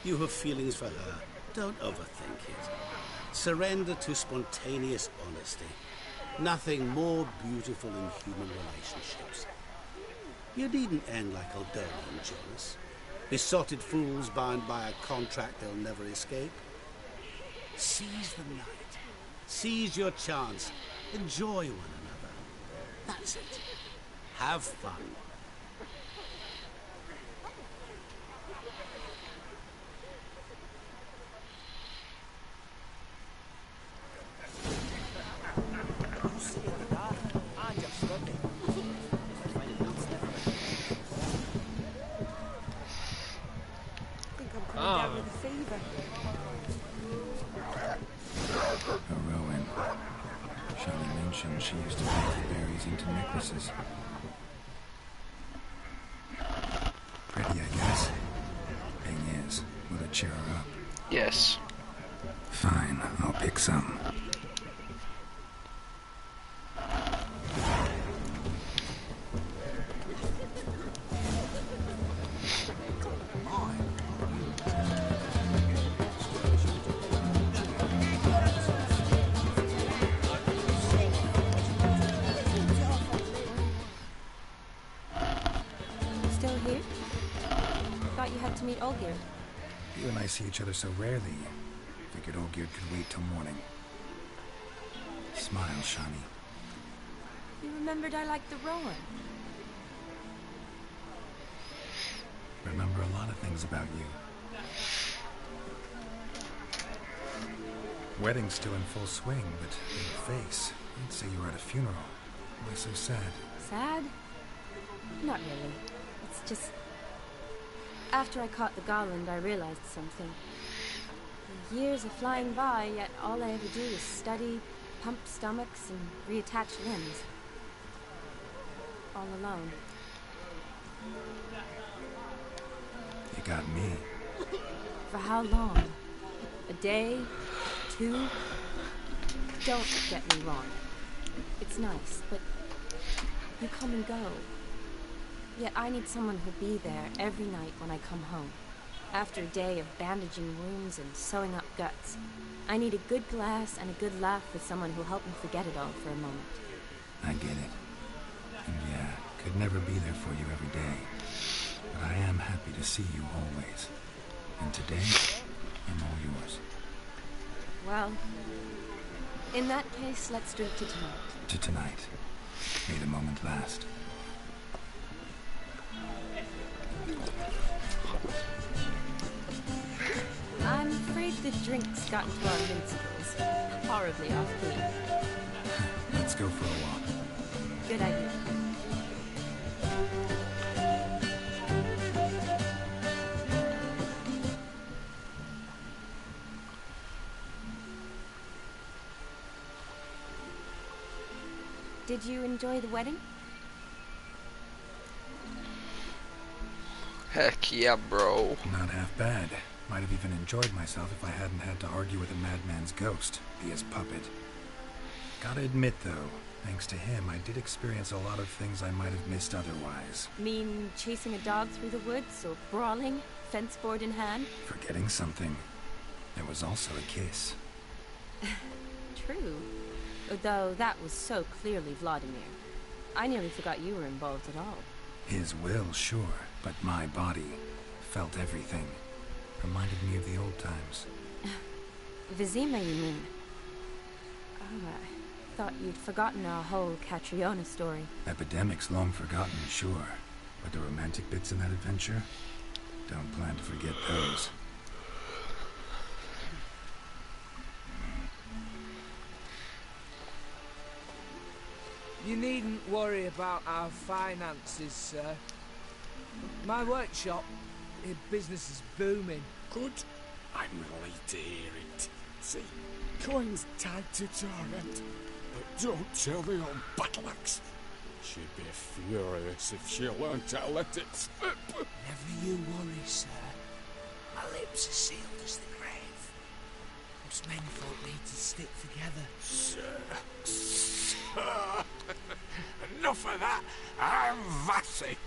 You have feelings for her. Don't overthink it. Surrender to spontaneous honesty. Nothing more beautiful in human relationships. You needn't end like Aldona and Jonas. Besotted fools bound by a contract they'll never escape. Seize the night. Seize your chance. Enjoy one another. That's it. Have fun. Down with a fever. Rowan. Shani mentioned she used to make the berries into necklaces. Pretty, I guess. Thing is, will it cheer her up? Yes. Fine, I'll pick some. You and I see each other so rarely. Figured Olgierd could wait till morning. Smile, Shani. You remembered I liked the Rowan. Remember a lot of things about you. Wedding's still in full swing, but in your face, you'd say you were at a funeral. Why so sad? Sad? Not really. It's just... After I caught the garland, I realized something. The years are flying by, yet all I ever do is study, pump stomachs, and reattach limbs. All alone. You got me. For how long? A day? 2? Don't get me wrong. It's nice, but you come and go. Yet I need someone who'll be there every night when I come home. After a day of bandaging wounds and sewing up guts, I need a good glass and a good laugh with someone who'll help me forget it all for a moment. I get it. And yeah, could never be there for you every day. But I am happy to see you always. And today, I'm all yours. Well, in that case, let's drink to tonight. To tonight. May the moment last. I'm afraid the drinks got into our minstrels. Horribly off-key. Let's go for a walk. Good idea. Did you enjoy the wedding? Heck yeah, bro. Not half bad. Might have even enjoyed myself if I hadn't had to argue with a madman's ghost, be his puppet. Gotta admit, though, thanks to him, I did experience a lot of things I might have missed otherwise. Mean chasing a dog through the woods, or brawling, fence board in hand? Forgetting something. There was also a kiss. True. Though that was so clearly Vladimir. I nearly forgot you were involved at all. His will, sure, but my body felt everything. Reminded me of the old times. Vizima, you mean? Oh, I thought you'd forgotten our whole Catriona story. Epidemics long forgotten, sure. But the romantic bits in that adventure? Don't plan to forget those. You needn't worry about our finances, sir. My workshop, business is booming. Good. I'm relieved to hear it. See, coin's tied to Torrent, but don't tell the old battle-axe. She'd be furious if she learned to let it slip. Never you worry, sir. My lips are sealed as the grave. Us menfolk need to stick together. Sir. Enough of that. I'm Vassy.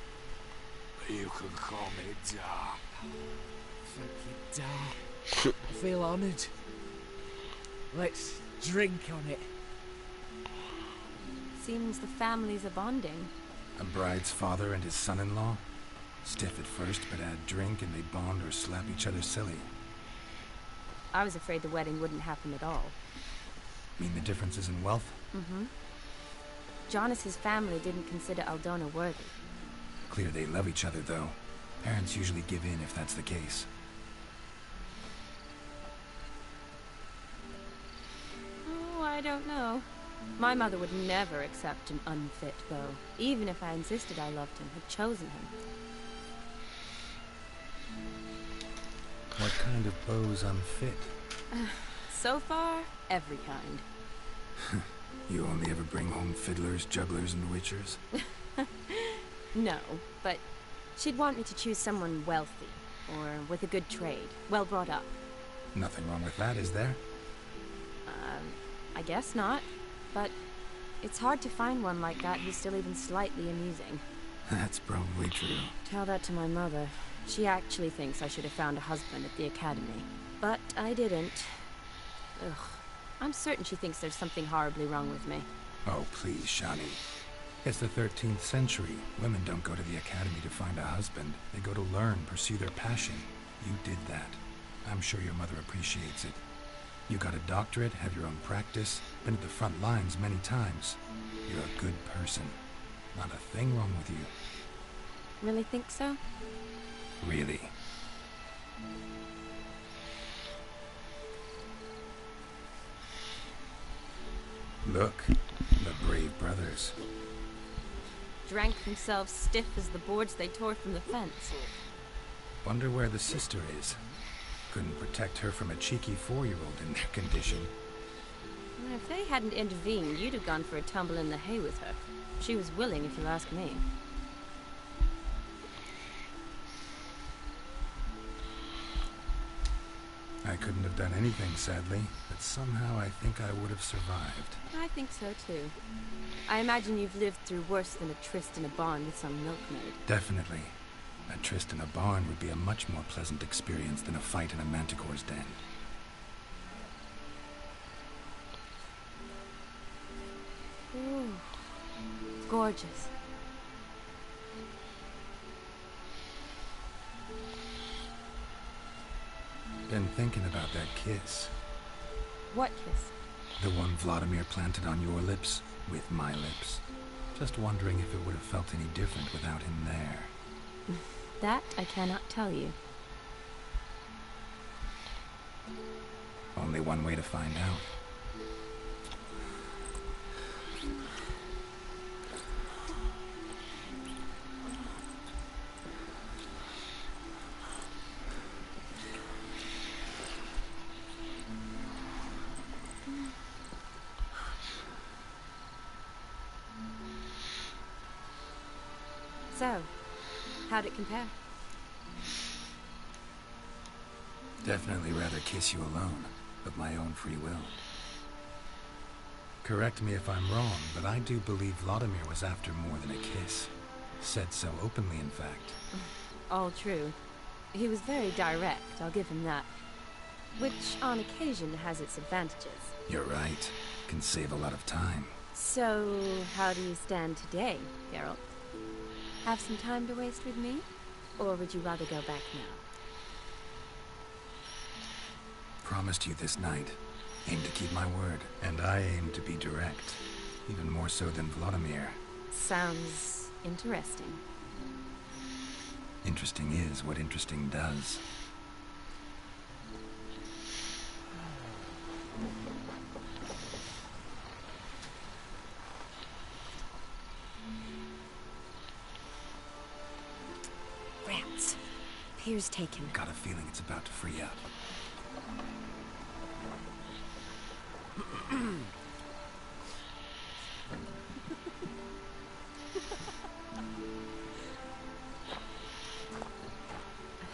You can call me Dar. Thank you, Dar. I feel honoured. Let's drink on it. Seems the families are bonding. A bride's father and his son-in-law? Stiff at first, but add drink and they bond or slap each other silly. I was afraid the wedding wouldn't happen at all. Mean the differences in wealth? Mm-hmm. Jonas's family didn't consider Aldona worthy. Clear they love each other, though. Parents usually give in if that's the case. Oh, I don't know. My mother would never accept an unfit beau, even if I insisted I loved him, had chosen him. What kind of beau's unfit? So far, every kind. You only ever bring home fiddlers, jugglers, and witchers? No, but she'd want me to choose someone wealthy, or with a good trade, well brought up. Nothing wrong with that, is there? I guess not, but it's hard to find one like that who's still even slightly amusing. That's probably true. Tell that to my mother. She actually thinks I should have found a husband at the academy. But I didn't. Ugh. I'm certain she thinks there's something horribly wrong with me. Oh, please, Shani. It's the 13th century. Women don't go to the academy to find a husband. They go to learn, pursue their passion. You did that. I'm sure your mother appreciates it. You got a doctorate, have your own practice, been at the front lines many times. You're a good person. Not a thing wrong with you. Really think so? Really. Look, the brave brothers. Drank themselves stiff as the boards they tore from the fence. Wonder where the sister is. Couldn't protect her from a cheeky 4-year-old in their condition. If they hadn't intervened, you'd have gone for a tumble in the hay with her. She was willing, if you'll ask me. I couldn't have done anything, sadly, but somehow I think I would have survived. I think so, too. I imagine you've lived through worse than a tryst in a barn with some milkmaid. Definitely. A tryst in a barn would be a much more pleasant experience than a fight in a manticore's den. Ooh, gorgeous. Been thinking about that kiss. What kiss? The one Vladimir planted on your lips, with my lips. Just wondering if it would have felt any different without him there. That I cannot tell you. Only one way to find out. So, how'd it compare? Definitely rather kiss you alone, of my own free will. Correct me if I'm wrong, but I do believe Vladimir was after more than a kiss. Said so openly, in fact. All true. He was very direct, I'll give him that. Which, on occasion, has its advantages. You're right. Can save a lot of time. So, how do you stand today, Geralt? Have some time to waste with me? Or would you rather go back now? Promised you this night. Aim to keep my word. And I aim to be direct. Even more so than Vladimir. Sounds interesting. Interesting is what interesting does. Rats. Pier's taken. Got a feeling it's about to free up.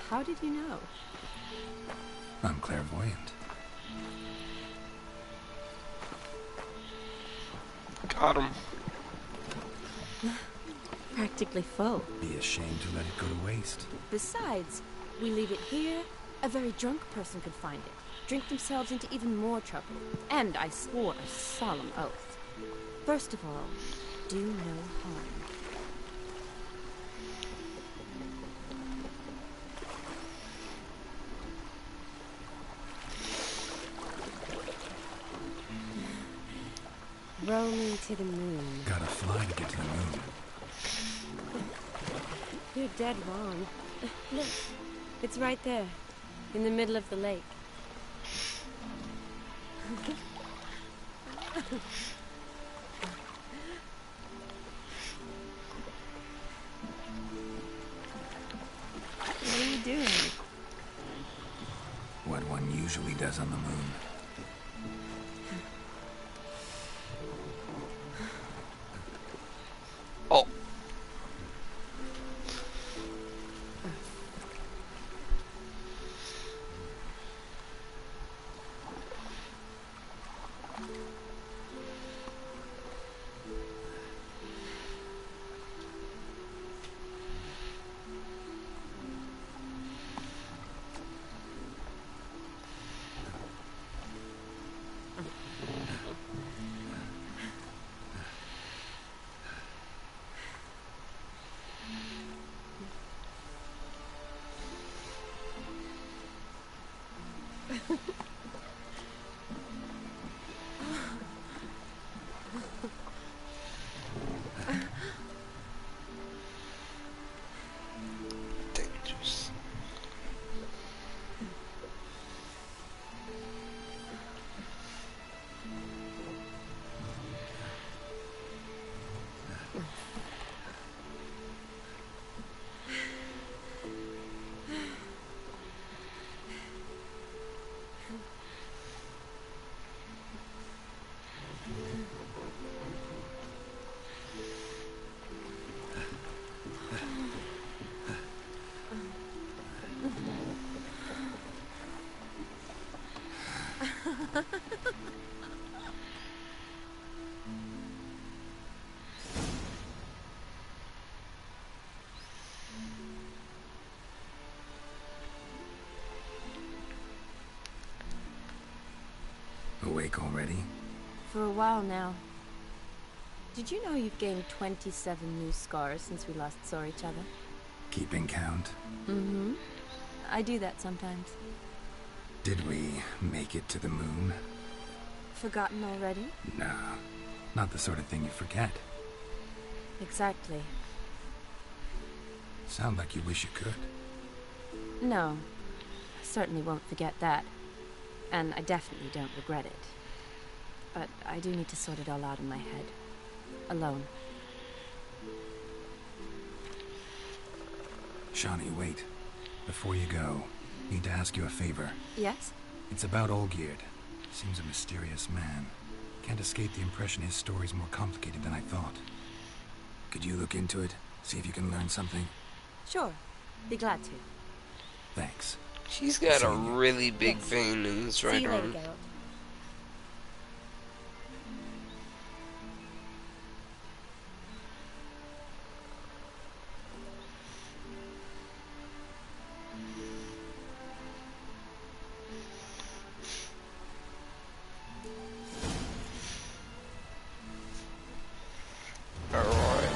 How did you know? I'm clairvoyant. Got him. Practically full. Be ashamed to let it go to waste. Besides, we leave it here, a very drunk person could find it, drink themselves into even more trouble. And I swore a solemn oath. First of all, do no harm. Row me to the moon. Gotta fly to get to the moon. You're dead wrong. Look, it's right there, in the middle of the lake. What are you doing? What one usually does on the moon. Oh. Dangerous. Awake already? For a while now. Did you know you've gained 27 new scars since we last saw each other? Keeping count? Mm-hmm. I do that sometimes. Did we make it to the moon? Forgotten already? No, not the sort of thing you forget. Exactly. Sound like you wish you could. No. I certainly won't forget that. And I definitely don't regret it. But I do need to sort it all out in my head. Alone. Shawnee, wait. Before you go, need to ask you a favor. Yes? It's about Olgierd. Seems a mysterious man. Can't escape the impression his story's more complicated than I thought. Could you look into it? See if you can learn something? Sure. Be glad to. Thanks. She's got a really big vein in his See right you later, arm. Geralt. Alright.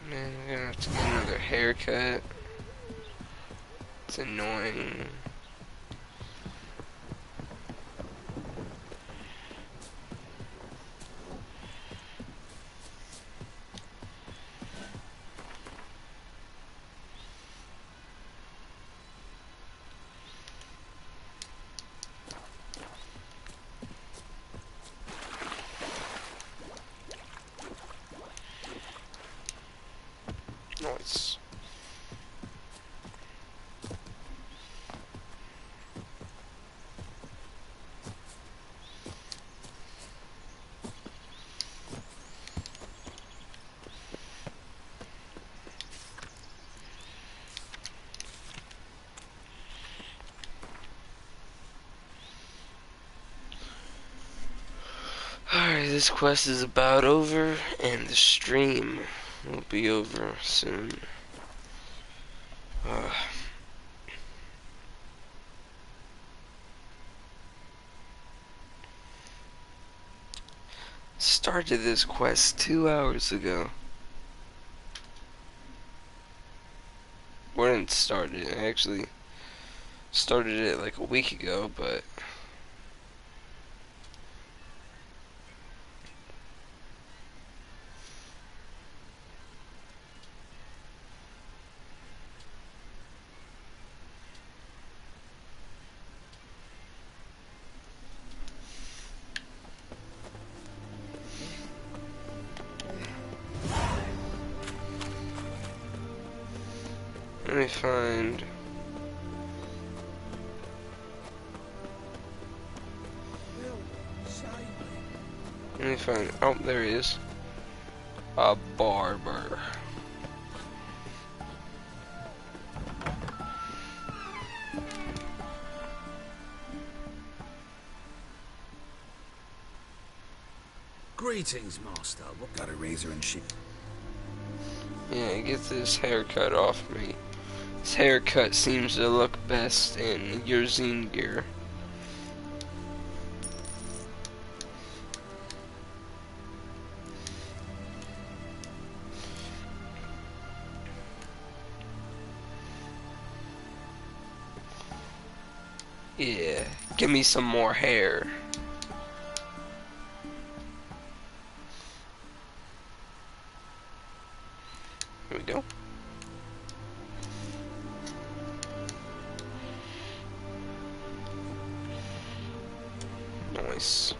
Man, I'm gonna have to get another haircut. It's annoying. Nice. Alright, this quest is about over, and the stream will be over soon. Started this quest 2 hours ago. Well, I didn't start it. I actually started it like a week ago, but let me find. Let me find. Oh, there he is. A barber. Greetings, Master. What Got a razor and sheep? Yeah, get this haircut off me. This haircut seems to look best in your zine gear. Yeah, give me some more hair. Here we go. Nice.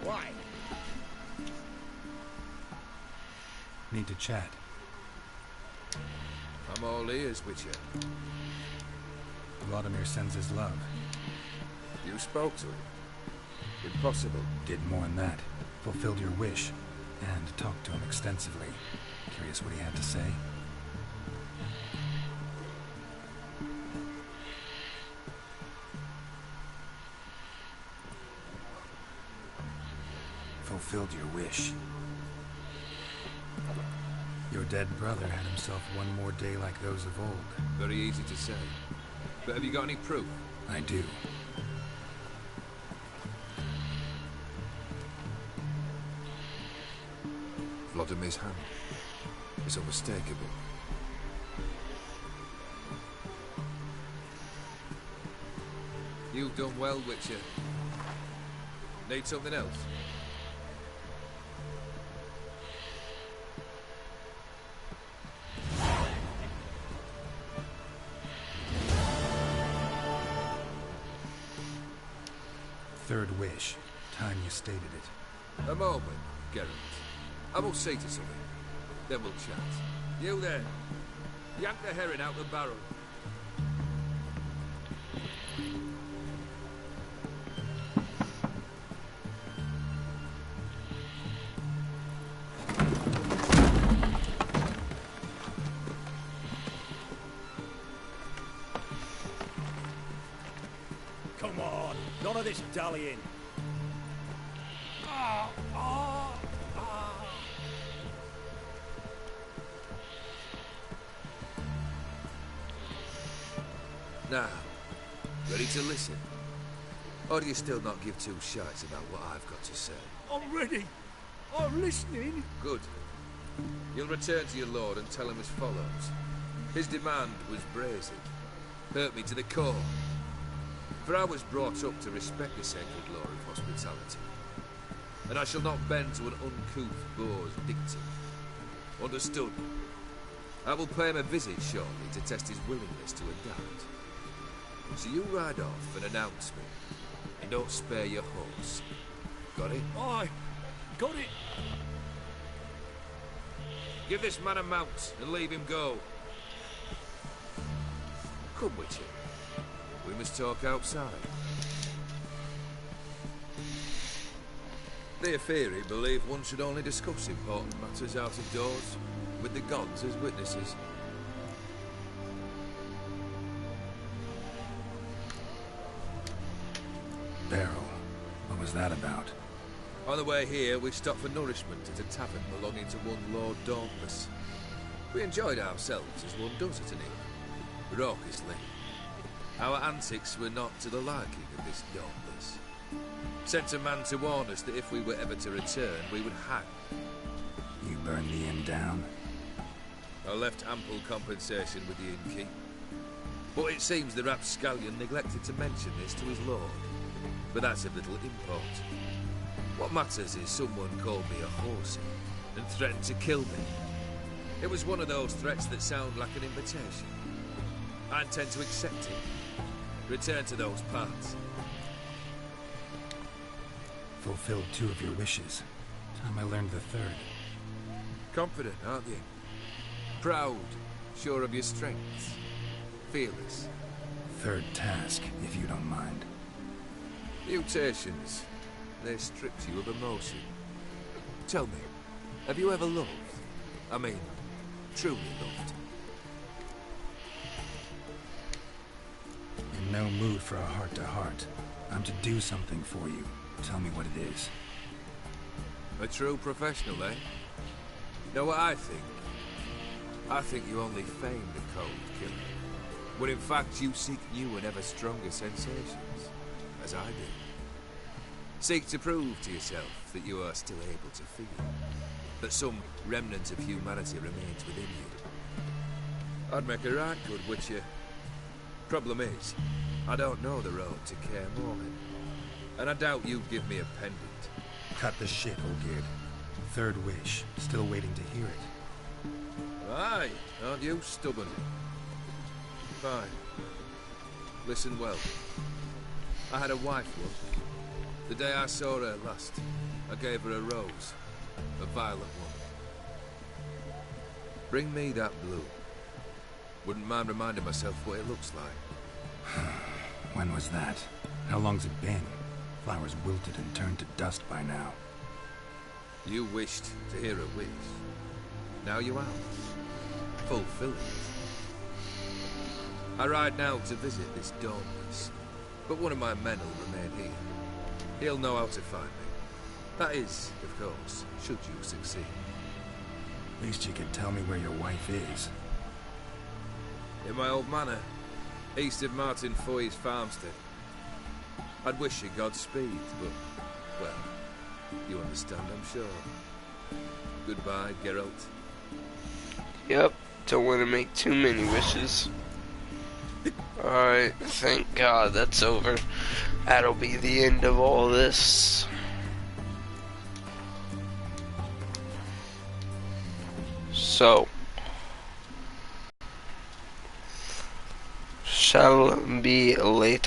Why? Need to chat. I'm all ears, Witcher. Vladimir sends his love. You spoke to him. Impossible. Did more than that. Fulfilled your wish. And talked to him extensively. Curious what he had to say? Fulfilled your wish. Your dead brother had himself one more day like those of old. Very easy to say. But have you got any proof? I do. Vladimir's hand. It's unmistakable. You've done well, Witcher. Need something else? Third wish. Time you stated it. A moment, Geralt. I will see to something. Then we'll chat. You there. Yank the herring out the barrel. Come on, none of this dallying. Now, ready to listen? Or do you still not give two shites about what I've got to say? I'm ready. I'm listening. Good. You'll return to your lord and tell him as follows. His demand was brazen. Hurt me to the core. For I was brought up to respect the sacred law of hospitality. And I shall not bend to an uncouth boor's dictum. Understood? I will pay him a visit shortly to test his willingness to adapt. So you ride off and announce me. And don't spare your horse. Got it? Aye, got it. Give this man a mount and leave him go. Come, Witcher. We must talk outside. The Aetheri believe one should only discuss important matters out of doors, with the gods as witnesses. Barrel. What was that about? On the way here, we stopped for nourishment at a tavern belonging to one Lord Dauntless. We enjoyed ourselves as one does at an inn, raucously. Our antics were not to the liking of this Dauntless. Sent a man to warn us that if we were ever to return, we would hang. You burned the inn down? I left ample compensation with the innkeep. But it seems the rapscallion neglected to mention this to his lord. But that's of little import. What matters is someone called me a horsey and threatened to kill me. It was one of those threats that sound like an invitation. I intend to accept it. Return to those parts. Fulfilled 2 of your wishes. Time I learned the 3rd. Confident, aren't you? Proud, sure of your strengths. Fearless. 3rd task, if you don't mind. Mutations. They stripped you of emotion. Tell me, have you ever loved? I mean, truly loved? In no mood for a heart-to-heart. I'm to do something for you. Tell me what it is. A true professional, eh? Know what I think? I think you only feign the cold killer. When in fact you seek new and ever stronger sensations. As I do. Seek to prove to yourself that you are still able to feel. That some remnant of humanity remains within you. I'd make a right good Witcher. Problem is, I don't know the road to Kaer Morhen. And I doubt you'd give me a pendant. Cut the shit, Olgierd. 3rd wish. Still waiting to hear it. Aye, aren't you stubborn? Fine. Listen well. I had a wife once. The day I saw her last, I gave her a rose. A violet one. Bring me that blue. Wouldn't mind reminding myself what it looks like. When was that? How long's it been? Flowers wilted and turned to dust by now. You wished to hear a wish. Now you have. Fulfill it. I ride now to visit this Dauntless, but one of my men will remain here. He'll know how to find me. That is, of course, should you succeed. At least you can tell me where your wife is. In my old manor, east of Martin Foy's farmstead. I'd wish you Godspeed, but, well, you understand, I'm sure. Goodbye, Geralt. Yep, don't want to make too many wishes. Alright, thank God that's over. That'll be the end of all this. So, shall be later.